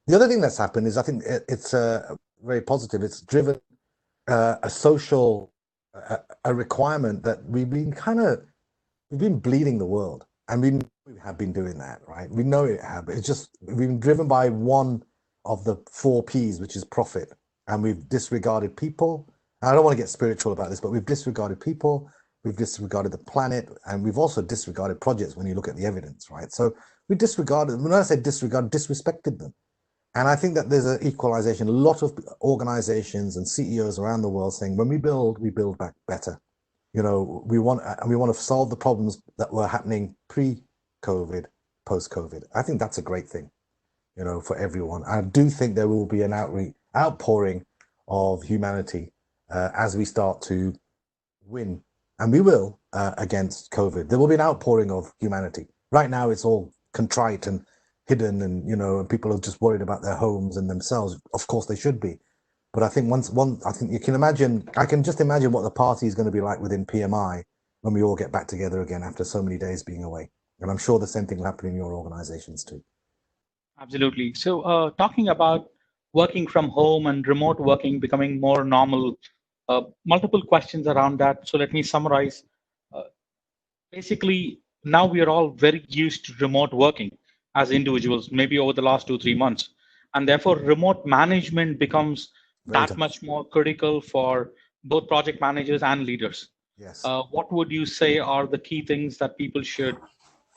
The other thing that's happened is I think it's very positive. It's driven a social a requirement that we've been bleeding the world, and we have been doing that, right? We know it have. It's just we've been driven by one of the 4 P's, which is profit, and we've disregarded people. And I don't want to get spiritual about this, but we've disregarded people, we've disregarded the planet, and we've also disregarded projects when you look at the evidence, right? So we disregarded. When I say disregard, disrespected them. And I think that there's an equalization. A lot of organizations and CEOs around the world saying, when we build back better. We want to solve the problems that were happening pre-COVID, post-COVID. I think that's a great thing, for everyone. I do think there will be an outpouring of humanity as we start to win, and we will, against COVID. There will be an outpouring of humanity. Right now, it's all contrite and hidden, and and people are just worried about their homes and themselves. Of course they should be, but I think I think I can just imagine what the party is going to be like within PMI when we all get back together again after so many days being away. And I'm sure the same thing will happen in your organizations too. Absolutely. So talking about working from home and remote working becoming more normal, multiple questions around that. So let me summarize. Basically, now we are all very used to remote working as individuals, maybe over the last 2-3 months. And therefore, remote management becomes that much more critical for both project managers and leaders. Yes. What would you say are the key things that people should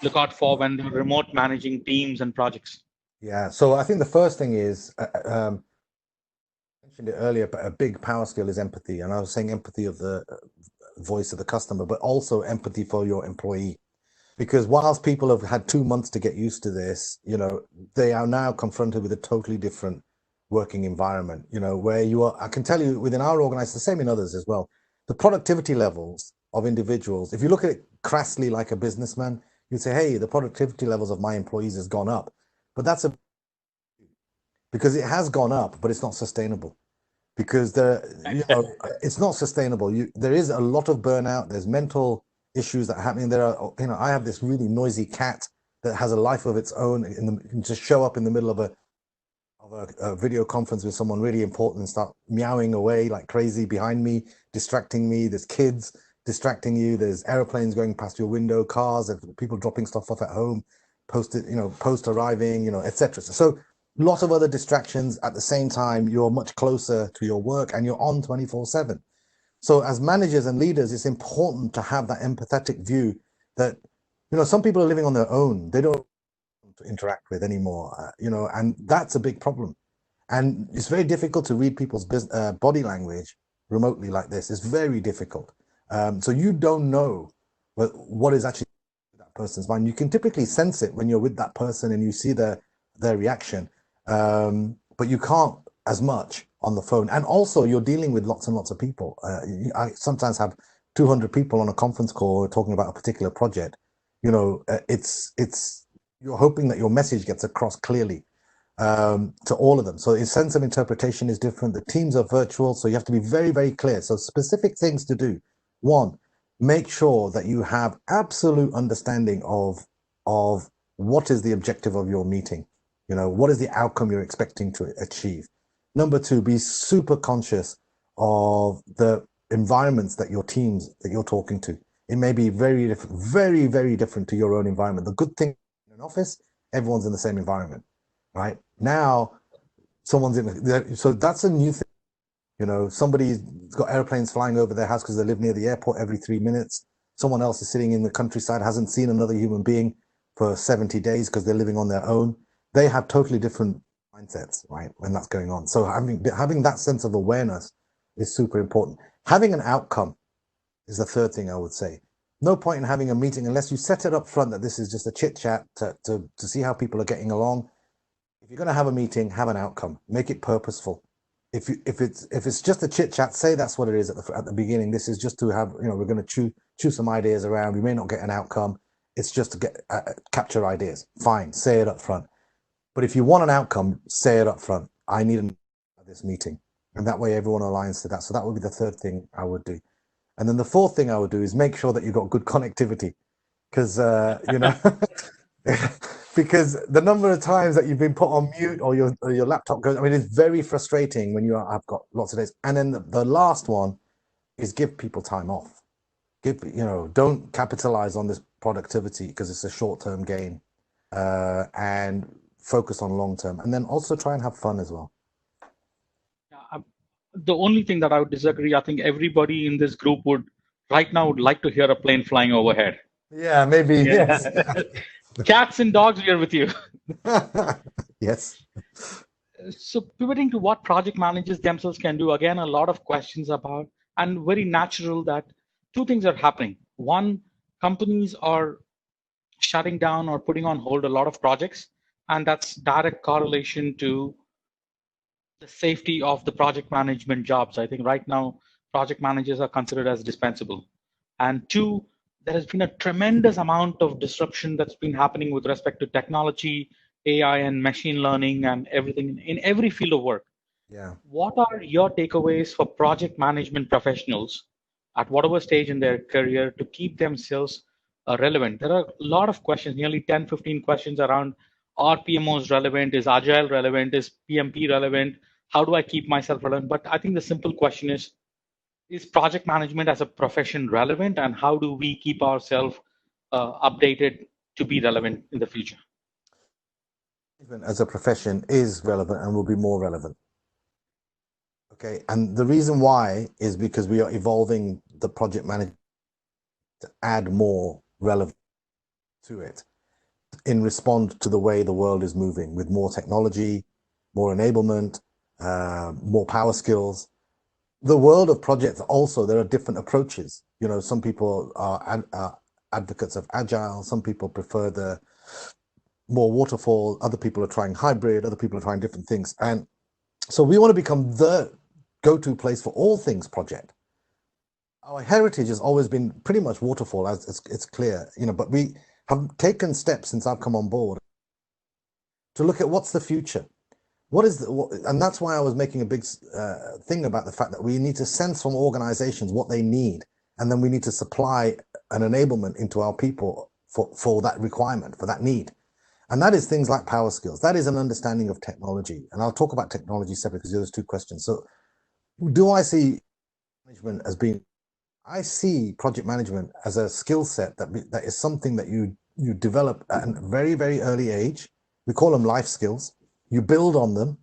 look out for when they're remote managing teams and projects? Yeah. So I think the first thing is, I mentioned it earlier, but a big power skill is empathy. And I was saying empathy of the voice of the customer, but also empathy for your employee. Because whilst people have had 2 months to get used to this, they are now confronted with a totally different working environment, where I can tell you within our organization, the same in others as well, the productivity levels of individuals, if you look at it crassly like a businessman, you'd say, hey, the productivity levels of my employees has gone up. But because it has gone up, but it's not sustainable. Because it's not sustainable. There is a lot of burnout. There's mental issues that are happening. There are, I have this really noisy cat that has a life of its own, and just show up in the middle of a video conference with someone really important and start meowing away like crazy behind me, distracting me. There's kids distracting you. There's airplanes going past your window, cars, people dropping stuff off at home, post arriving, etc. So lot of other distractions. At the same time, you're much closer to your work and you're on 24/7. So as managers and leaders, it's important to have that empathetic view that, some people are living on their own. They don't want to interact with anymore, and that's a big problem. And it's very difficult to read people's body language remotely like this. It's very difficult. So you don't know what is actually that person's mind. You can typically sense it when you're with that person and you see their reaction. But you can't as much on the phone. And also you're dealing with lots and lots of people. I sometimes have 200 people on a conference call talking about a particular project. You're hoping that your message gets across clearly. to all of them. So the sense of interpretation is different. The teams are virtual, so you have to be very, very clear. So specific things to do. One, make sure that you have absolute understanding of what is the objective of your meeting. What is the outcome you're expecting to achieve. Number two, be super conscious of the environments that your teams that you're talking to. It may be very different, very, very different to your own environment. The good thing in an office, everyone's in the same environment, right? Now, someone's so that's a new thing. Somebody's got airplanes flying over their house because they live near the airport every 3 minutes. Someone else is sitting in the countryside, hasn't seen another human being for 70 days because they're living on their own. They have totally different mindsets, right, when that's going on. So having that sense of awareness is super important. Having an outcome is the third thing I would say. No point in having a meeting unless you set it up front that this is just a chit chat to see how people are getting along. If you're going to have a meeting, have an outcome. Make it purposeful. If it's just a chit chat, say that's what it is at the beginning. This is just to have, we're going to chew some ideas around. We may not get an outcome. It's just to get capture ideas. Fine, say it up front. But if you want an outcome, say it up front. I need this meeting, and that way everyone aligns to that. So that would be the third thing I would do. And then the fourth thing I would do is make sure that you've got good connectivity, because because the number of times that you've been put on mute or your laptop goes, it's very frustrating when I've got lots of days. And then the last one is give people time off. Don't capitalize on this productivity because it's a short-term gain, and focus on long-term. And then also try and have fun as well. The only thing that I would disagree, I think everybody in this group would like to hear a plane flying overhead. Yeah, maybe. Yeah. Yes. Cats and dogs, we are with you. Yes. So pivoting to what project managers themselves can do, again, a lot of questions about, and very natural that two things are happening. One, companies are shutting down or putting on hold a lot of projects, and that's direct correlation to the safety of the project management jobs. I think right now, project managers are considered as dispensable. And two, there has been a tremendous amount of disruption that's been happening with respect to technology, AI, and machine learning, and everything in every field of work. Yeah. What are your takeaways for project management professionals at whatever stage in their career to keep themselves relevant? There are a lot of questions, nearly 10, 15 questions around, are PMOs relevant? Is Agile relevant? Is PMP relevant? How do I keep myself relevant? But I think the simple question is project management as a profession relevant, and how do we keep ourselves updated to be relevant in the future? As a profession is relevant and will be more relevant. Okay, and the reason why is because we are evolving the project management to add more relevance to it in response to the way the world is moving, with more technology, more enablement, more power skills. The world of projects also, there are different approaches. Some people are advocates of agile, some people prefer the more waterfall, other people are trying hybrid, other people are trying different things. And so we want to become the go-to place for all things project. Our heritage has always been pretty much waterfall, as it's clear, but we have taken steps since I've come on board to look at what's the future. And that's why I was making a big thing about the fact that we need to sense from organizations what they need, and then we need to supply an enablement into our people for that requirement, for that need. And that is things like power skills. That is an understanding of technology. And I'll talk about technology separately because there's two questions. So do I see management as being, I see project management as a skill set that is something that you develop at a very, very early age. We call them life skills. You build on them.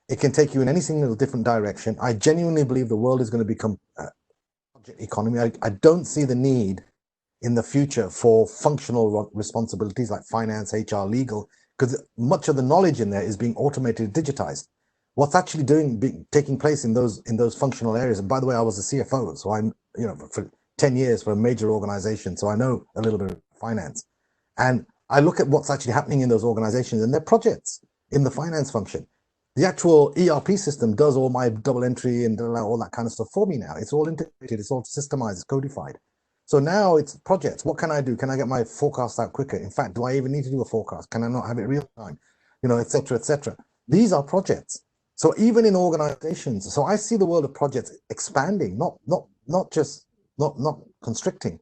It can take you in any single different direction. I genuinely believe the world is going to become a project economy. I don't see the need in the future for functional responsibilities like finance, HR, legal, because much of the knowledge in there is being automated, digitized. What's actually taking place in those functional areas. And by the way, I was a CFO, so I'm for 10 years for a major organization, so I know a little bit of finance. And I look at what's actually happening in those organizations and their projects in the finance function. The actual ERP system does all my double entry and all that kind of stuff for me now. It's all integrated, it's all systemized, it's codified. So now it's projects. What can I do? Can I get my forecast out quicker? In fact, do I even need to do a forecast? Can I not have it real time? Et cetera, et cetera. These are projects. So even in organizations, so I see the world of projects expanding, not constricting,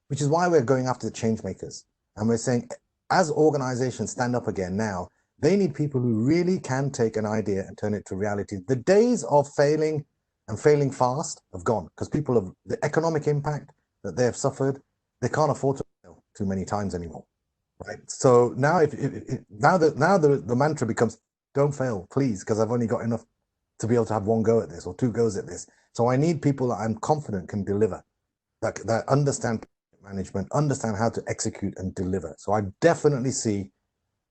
which is why we're going after the change makers. And we're saying, as organizations stand up again now, they need people who really can take an idea and turn it to reality. The days of failing and failing fast have gone, because people have the economic impact that they have suffered, they can't afford to fail too many times anymore. Right. So now the mantra becomes, don't fail, please, because I've only got enough to be able to have one go at this or two goes at this. So I need people that I'm confident can deliver, that understand management, understand how to execute and deliver. So I definitely see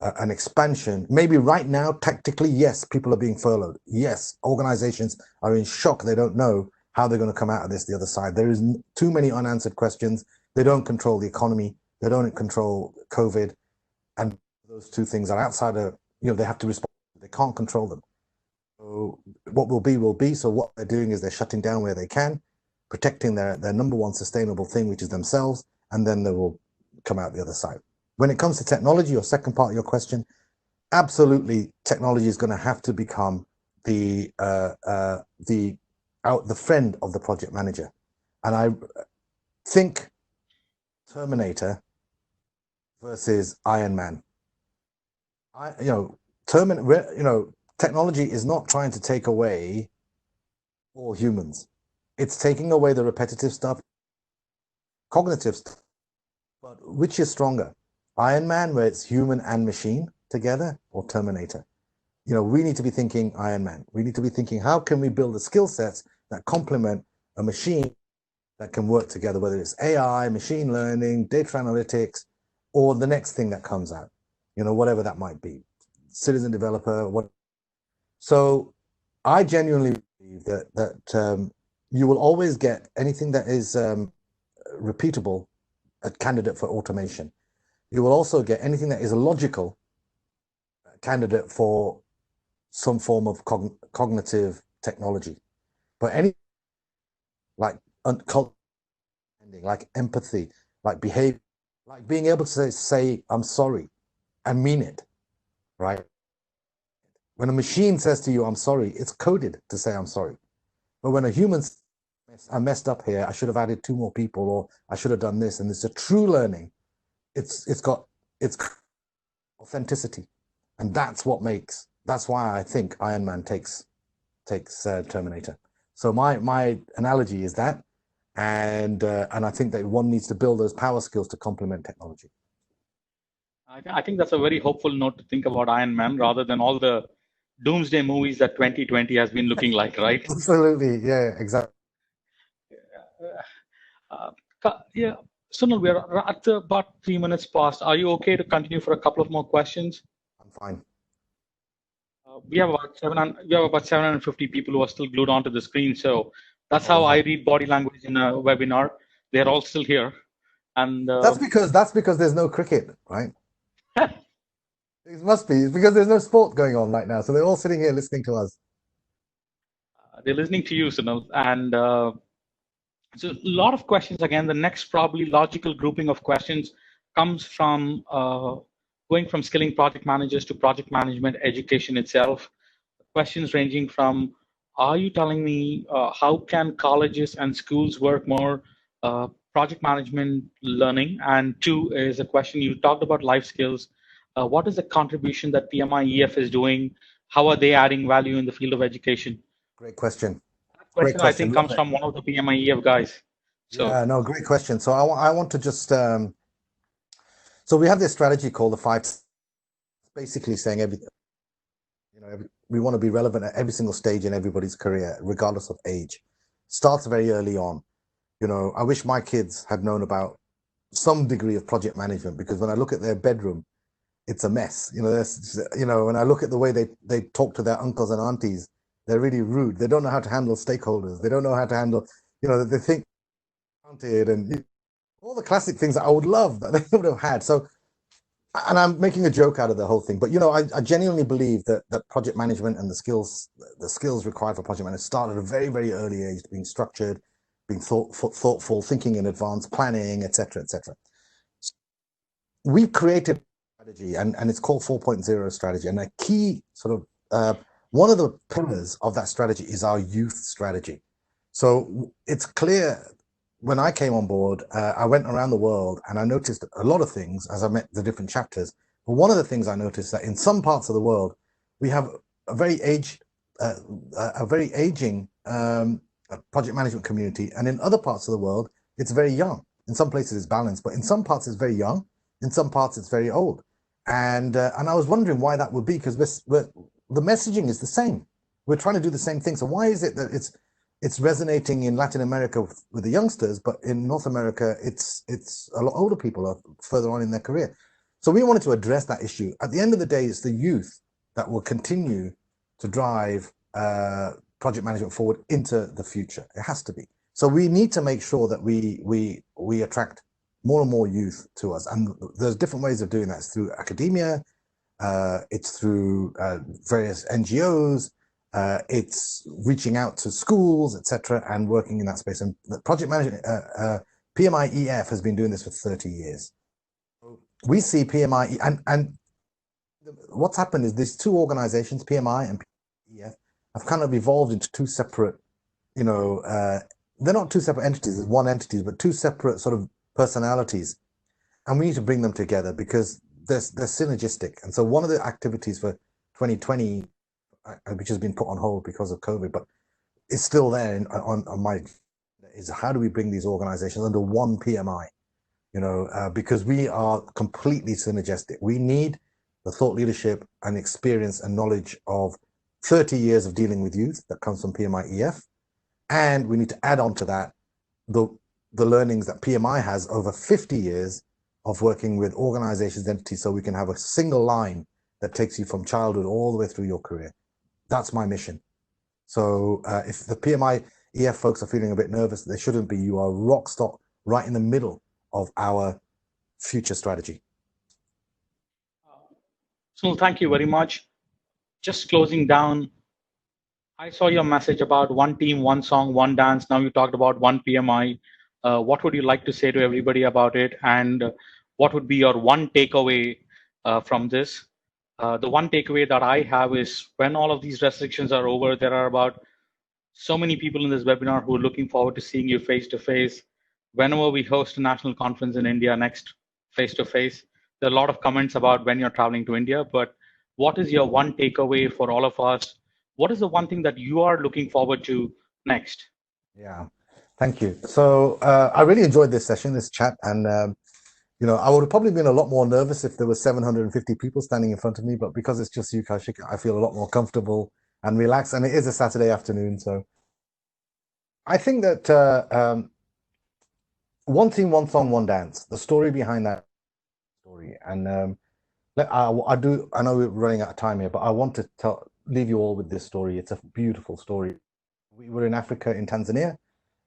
an expansion. Maybe right now, tactically, yes, people are being furloughed. Yes, organizations are in shock. They don't know how they're going to come out of this the other side. There is too many unanswered questions. They don't control the economy. They don't control COVID. And those two things are outside of, they have to respond. They can't control them. So what will be, will be. So what they're doing is they're shutting down where they can, protecting their number one sustainable thing, which is themselves, and then they will come out the other side. When it comes to technology, your second part of your question, absolutely, technology is going to have to become the friend of the project manager. And I think Terminator versus Iron Man. Technology is not trying to take away all humans. It's taking away the repetitive stuff, cognitive stuff. But which is stronger? Iron Man, where it's human and machine together, or Terminator? We need to be thinking Iron Man. We need to be thinking, how can we build the skill sets that complement a machine that can work together, whether it's AI, machine learning, data analytics, or the next thing that comes out, whatever that might be, citizen developer, what. So I genuinely believe that you will always get anything that is repeatable, a candidate for automation. You will also get anything that is a logical candidate for some form of cognitive technology. But any like empathy, like behavior, like being able to say I'm sorry and mean it, right? When a machine says to you, I'm sorry, it's coded to say I'm sorry. But when a human says, I messed up here, I should have added 2 more people, or I should have done this, and it's a true learning, it's authenticity. And that's why I think Iron Man takes Terminator. So my analogy is that, and I think that one needs to build those power skills to complement technology. I think that's a very hopeful note to think about Iron Man, rather than all the doomsday movies that 2020 has been looking like, right? Absolutely, yeah, exactly. Yeah, Sunil, we are at about 3 minutes past. Are you okay to continue for a couple of more questions? I'm fine. We have about 750 people who are still glued onto the screen. So that's how I read body language in a webinar. They're all still here, and that's because there's no cricket, right? It must be because there's no sport going on right now, so they're all sitting here listening to us. They're listening to you, Sunil, and so a lot of questions. Again, the next probably logical grouping of questions comes from going from skilling project managers to project management education itself. Questions ranging from, are you telling me how can colleges and schools work more project management learning? And 2 is a question, you talked about life skills. What is the contribution that PMI EF is doing? How are they adding value in the field of education? Great question. Great question. I think comes from one of the PMI EF guys. So, yeah, no, great question. So I want to just, so we have this strategy called the 5, basically saying everything, we want to be relevant at every single stage in everybody's career, regardless of age. Starts very early on. I wish my kids had known about some degree of project management, because when I look at their bedroom, it's a mess. When I look at the way they talk to their uncles and aunties, they're really rude. They don't know how to handle stakeholders. They don't know how to handle, they think and all the classic things that I would love that they would have had. So, and I'm making a joke out of the whole thing, but I genuinely believe that project management and the skills required for project management start at a very, very early age, being structured, being thoughtful, thinking in advance, planning, etc., etc. So we've created a strategy, and it's called 4.0 strategy, and a key sort of one of the pillars of that strategy is our youth strategy. So it's clear when I came on board, I went around the world and I noticed a lot of things as I met the different chapters. But one of the things I noticed that in some parts of the world, we have a very aging project management community, and in other parts of the world, it's very young. In some places, it's balanced, but in some parts, it's very young. In some parts, it's very old. And I was wondering why that would be, because the messaging is the same. We're trying to do the same thing. So why is it that it's resonating in Latin America with the youngsters, but in North America, it's a lot older people are further on in their career. So we wanted to address that issue. At the end of the day, it's the youth that will continue to drive project management forward into the future. It has to be. So we need to make sure that we attract more and more youth to us. And there's different ways of doing that. It's through academia, it's through various NGOs, it's reaching out to schools, etc., and working in that space. And the project management, PMI EF has been doing this for 30 years. We see PMI, and what's happened is these two organizations, PMI and PMI EF, have kind of evolved into two separate, they're not two separate entities, it's one entity, but two separate sort of personalities. And we need to bring them together because they're synergistic. And so one of the activities for 2020, which has been put on hold because of COVID, but it's still there on my, is how do we bring these organizations under one PMI? Because we are completely synergistic. We need the thought leadership and experience and knowledge of 30 years of dealing with youth that comes from PMI EF. And we need to add on to that the learnings that PMI has over 50 years of working with organizations, entities, so we can have a single line that takes you from childhood all the way through your career. That's my mission. So if the PMI EF folks are feeling a bit nervous, they shouldn't be. You are rock stock right in the middle of our future strategy. Sunil, thank you very much. Just closing down, I saw your message about one team, one song, one dance. Now you talked about one PMI. What would you like to say to everybody about it? And what would be your one takeaway from this? The one takeaway that I have is when all of these restrictions are over, there are about so many people in this webinar who are looking forward to seeing you face to face. Whenever we host a national conference in India next, face to face, there are a lot of comments about when you're traveling to India, but what is your one takeaway for all of us? What is the one thing that you are looking forward to next? Yeah, thank you. So I really enjoyed this session, this chat, and I would have probably been a lot more nervous if there were 750 people standing in front of me, but because it's just you, Kaushik, I feel a lot more comfortable and relaxed, and it is a Saturday afternoon. So I think that one team, one song, one dance, the story behind that story. And I know we're running out of time here, but I want to leave you all with this story. It's a beautiful story. We were in Africa, in Tanzania.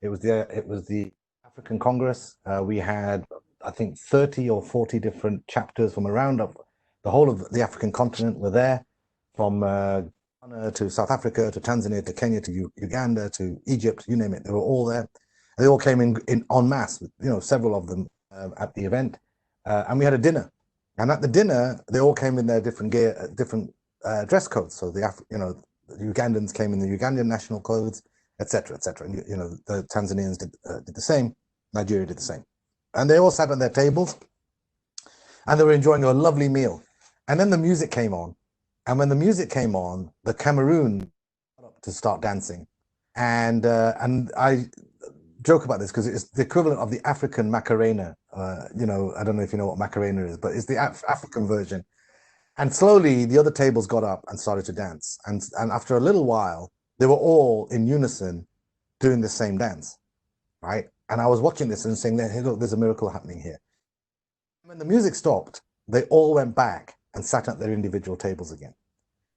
It was the African Congress. We had, I think, 30 or 40 different chapters from around the whole of the African continent were there, from Ghana to South Africa to Tanzania to Kenya to Uganda to Egypt, you name it. They were all there. They all came in en masse, several of them at the event. And we had a dinner. And at the dinner, they all came in their different gear, different dress codes. So the Ugandans came in the Ugandan national clothes, etc., etc. And the Tanzanians did the same. Nigeria did the same. And they all sat at their tables, and they were enjoying a lovely meal. And then the music came on. And when the music came on, the Cameroon got up to start dancing. And I joke about this because it's the equivalent of the African Macarena. I don't know if you know what Macarena is, but it's the African version. And slowly the other tables got up and started to dance. And after a little while, they were all in unison doing the same dance, right? And I was watching this and saying, hey, look, there's a miracle happening here. When the music stopped, they all went back and sat at their individual tables again.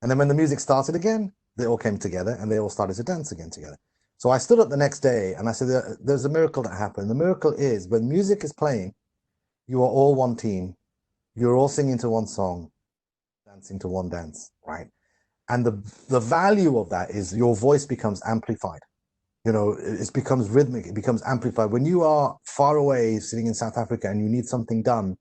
And then when the music started again, they all came together and they all started to dance again together. So I stood up the next day and I said, there's a miracle that happened. The miracle is when music is playing, you are all one team. You're all singing to one song, dancing to one dance, right? And the value of that is your voice becomes amplified. It becomes rhythmic, it becomes amplified. When you are far away sitting in South Africa and you need something done,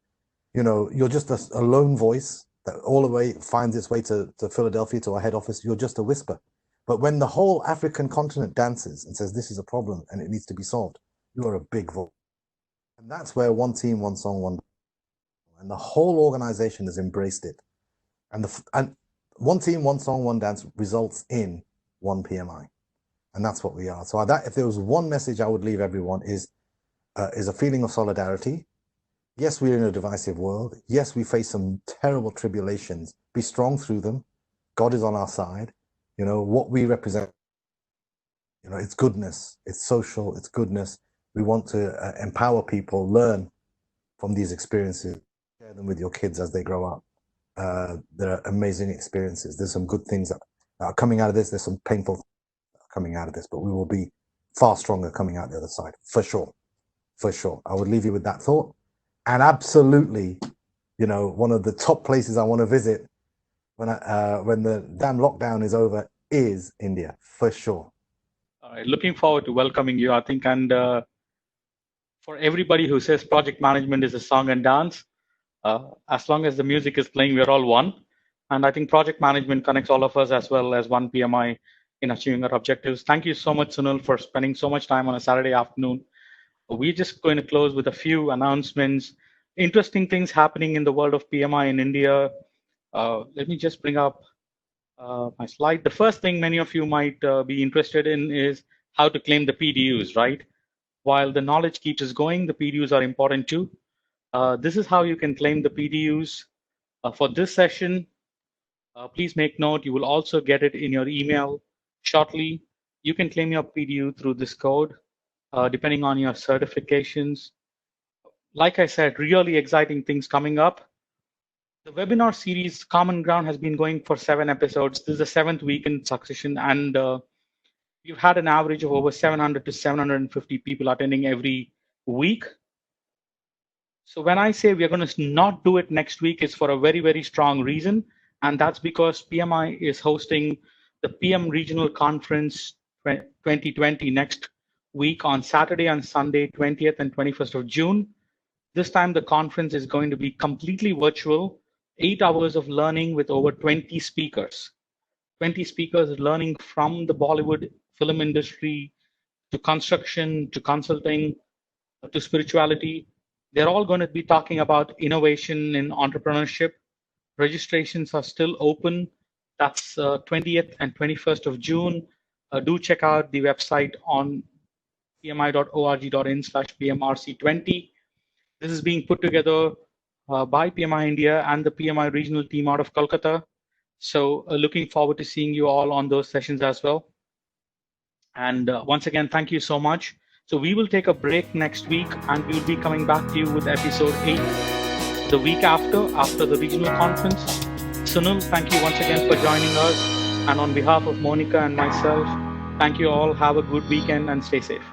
you're just a lone voice that all the way finds its way to Philadelphia, to our head office, you're just a whisper. But when the whole African continent dances and says this is a problem and it needs to be solved, you are a big voice. And that's where one team, one song, one, and the whole organization has embraced it. And one team, one song, one dance results in one PMI. And that's what we are. So that, if there was one message I would leave everyone, is a feeling of solidarity. Yes, we're in a divisive world. Yes, we face some terrible tribulations. Be strong through them. God is on our side. You know, what we represent, you know, it's goodness, it's social, it's goodness. We want to empower people, learn from these experiences, share them with your kids as they grow up. There are amazing experiences. There's some good things that are coming out of this. There's some painful things that are coming out of this, but we will be far stronger coming out the other side, for sure. For sure. I would leave you with that thought. And absolutely, you know, one of the top places I want to visit when the damn lockdown is over is India, for sure. All right, looking forward to welcoming you, I think. And for everybody who says project management is a song and dance, as long as the music is playing, we're all one. And I think project management connects all of us as well as one PMI in achieving our objectives. Thank you so much, Sunil, for spending so much time on a Saturday afternoon. We're just going to close with a few announcements. Interesting things happening in the world of PMI in India. Let me just bring up my slide. The first thing many of you might be interested in is how to claim the PDUs, right? While the knowledge keeps us going, the PDUs are important too. This is how you can claim the PDUs for this session. Please make note, you will also get it in your email shortly. You can claim your PDU through this code, depending on your certifications. Like I said, really exciting things coming up. The webinar series Common Ground has been going for 7 episodes. This is the 7th week in succession, and we've had an average of over 700 to 750 people attending every week. So when I say we're going to not do it next week, it's for a very, very strong reason. And that's because PMI is hosting the PM Regional Conference 2020 next week on Saturday and Sunday, 20th and 21st of June. This time the conference is going to be completely virtual, 8 hours of learning with over 20 speakers. 20 speakers learning from the Bollywood film industry to construction, to consulting, to spirituality. They're all going to be talking about innovation in entrepreneurship. Registrations are still open. That's 20th and 21st of June. Do check out the website on pmi.org.in/PMRC20. This is being put together by PMI India and the PMI regional team out of Kolkata. So looking forward to seeing you all on those sessions as well. And once again, thank you so much. So we will take a break next week, and we will be coming back to you with episode 8 the week after the regional conference. Sunil, thank you once again for joining us. And on behalf of Monica and myself, thank you all. Have a good weekend and stay safe.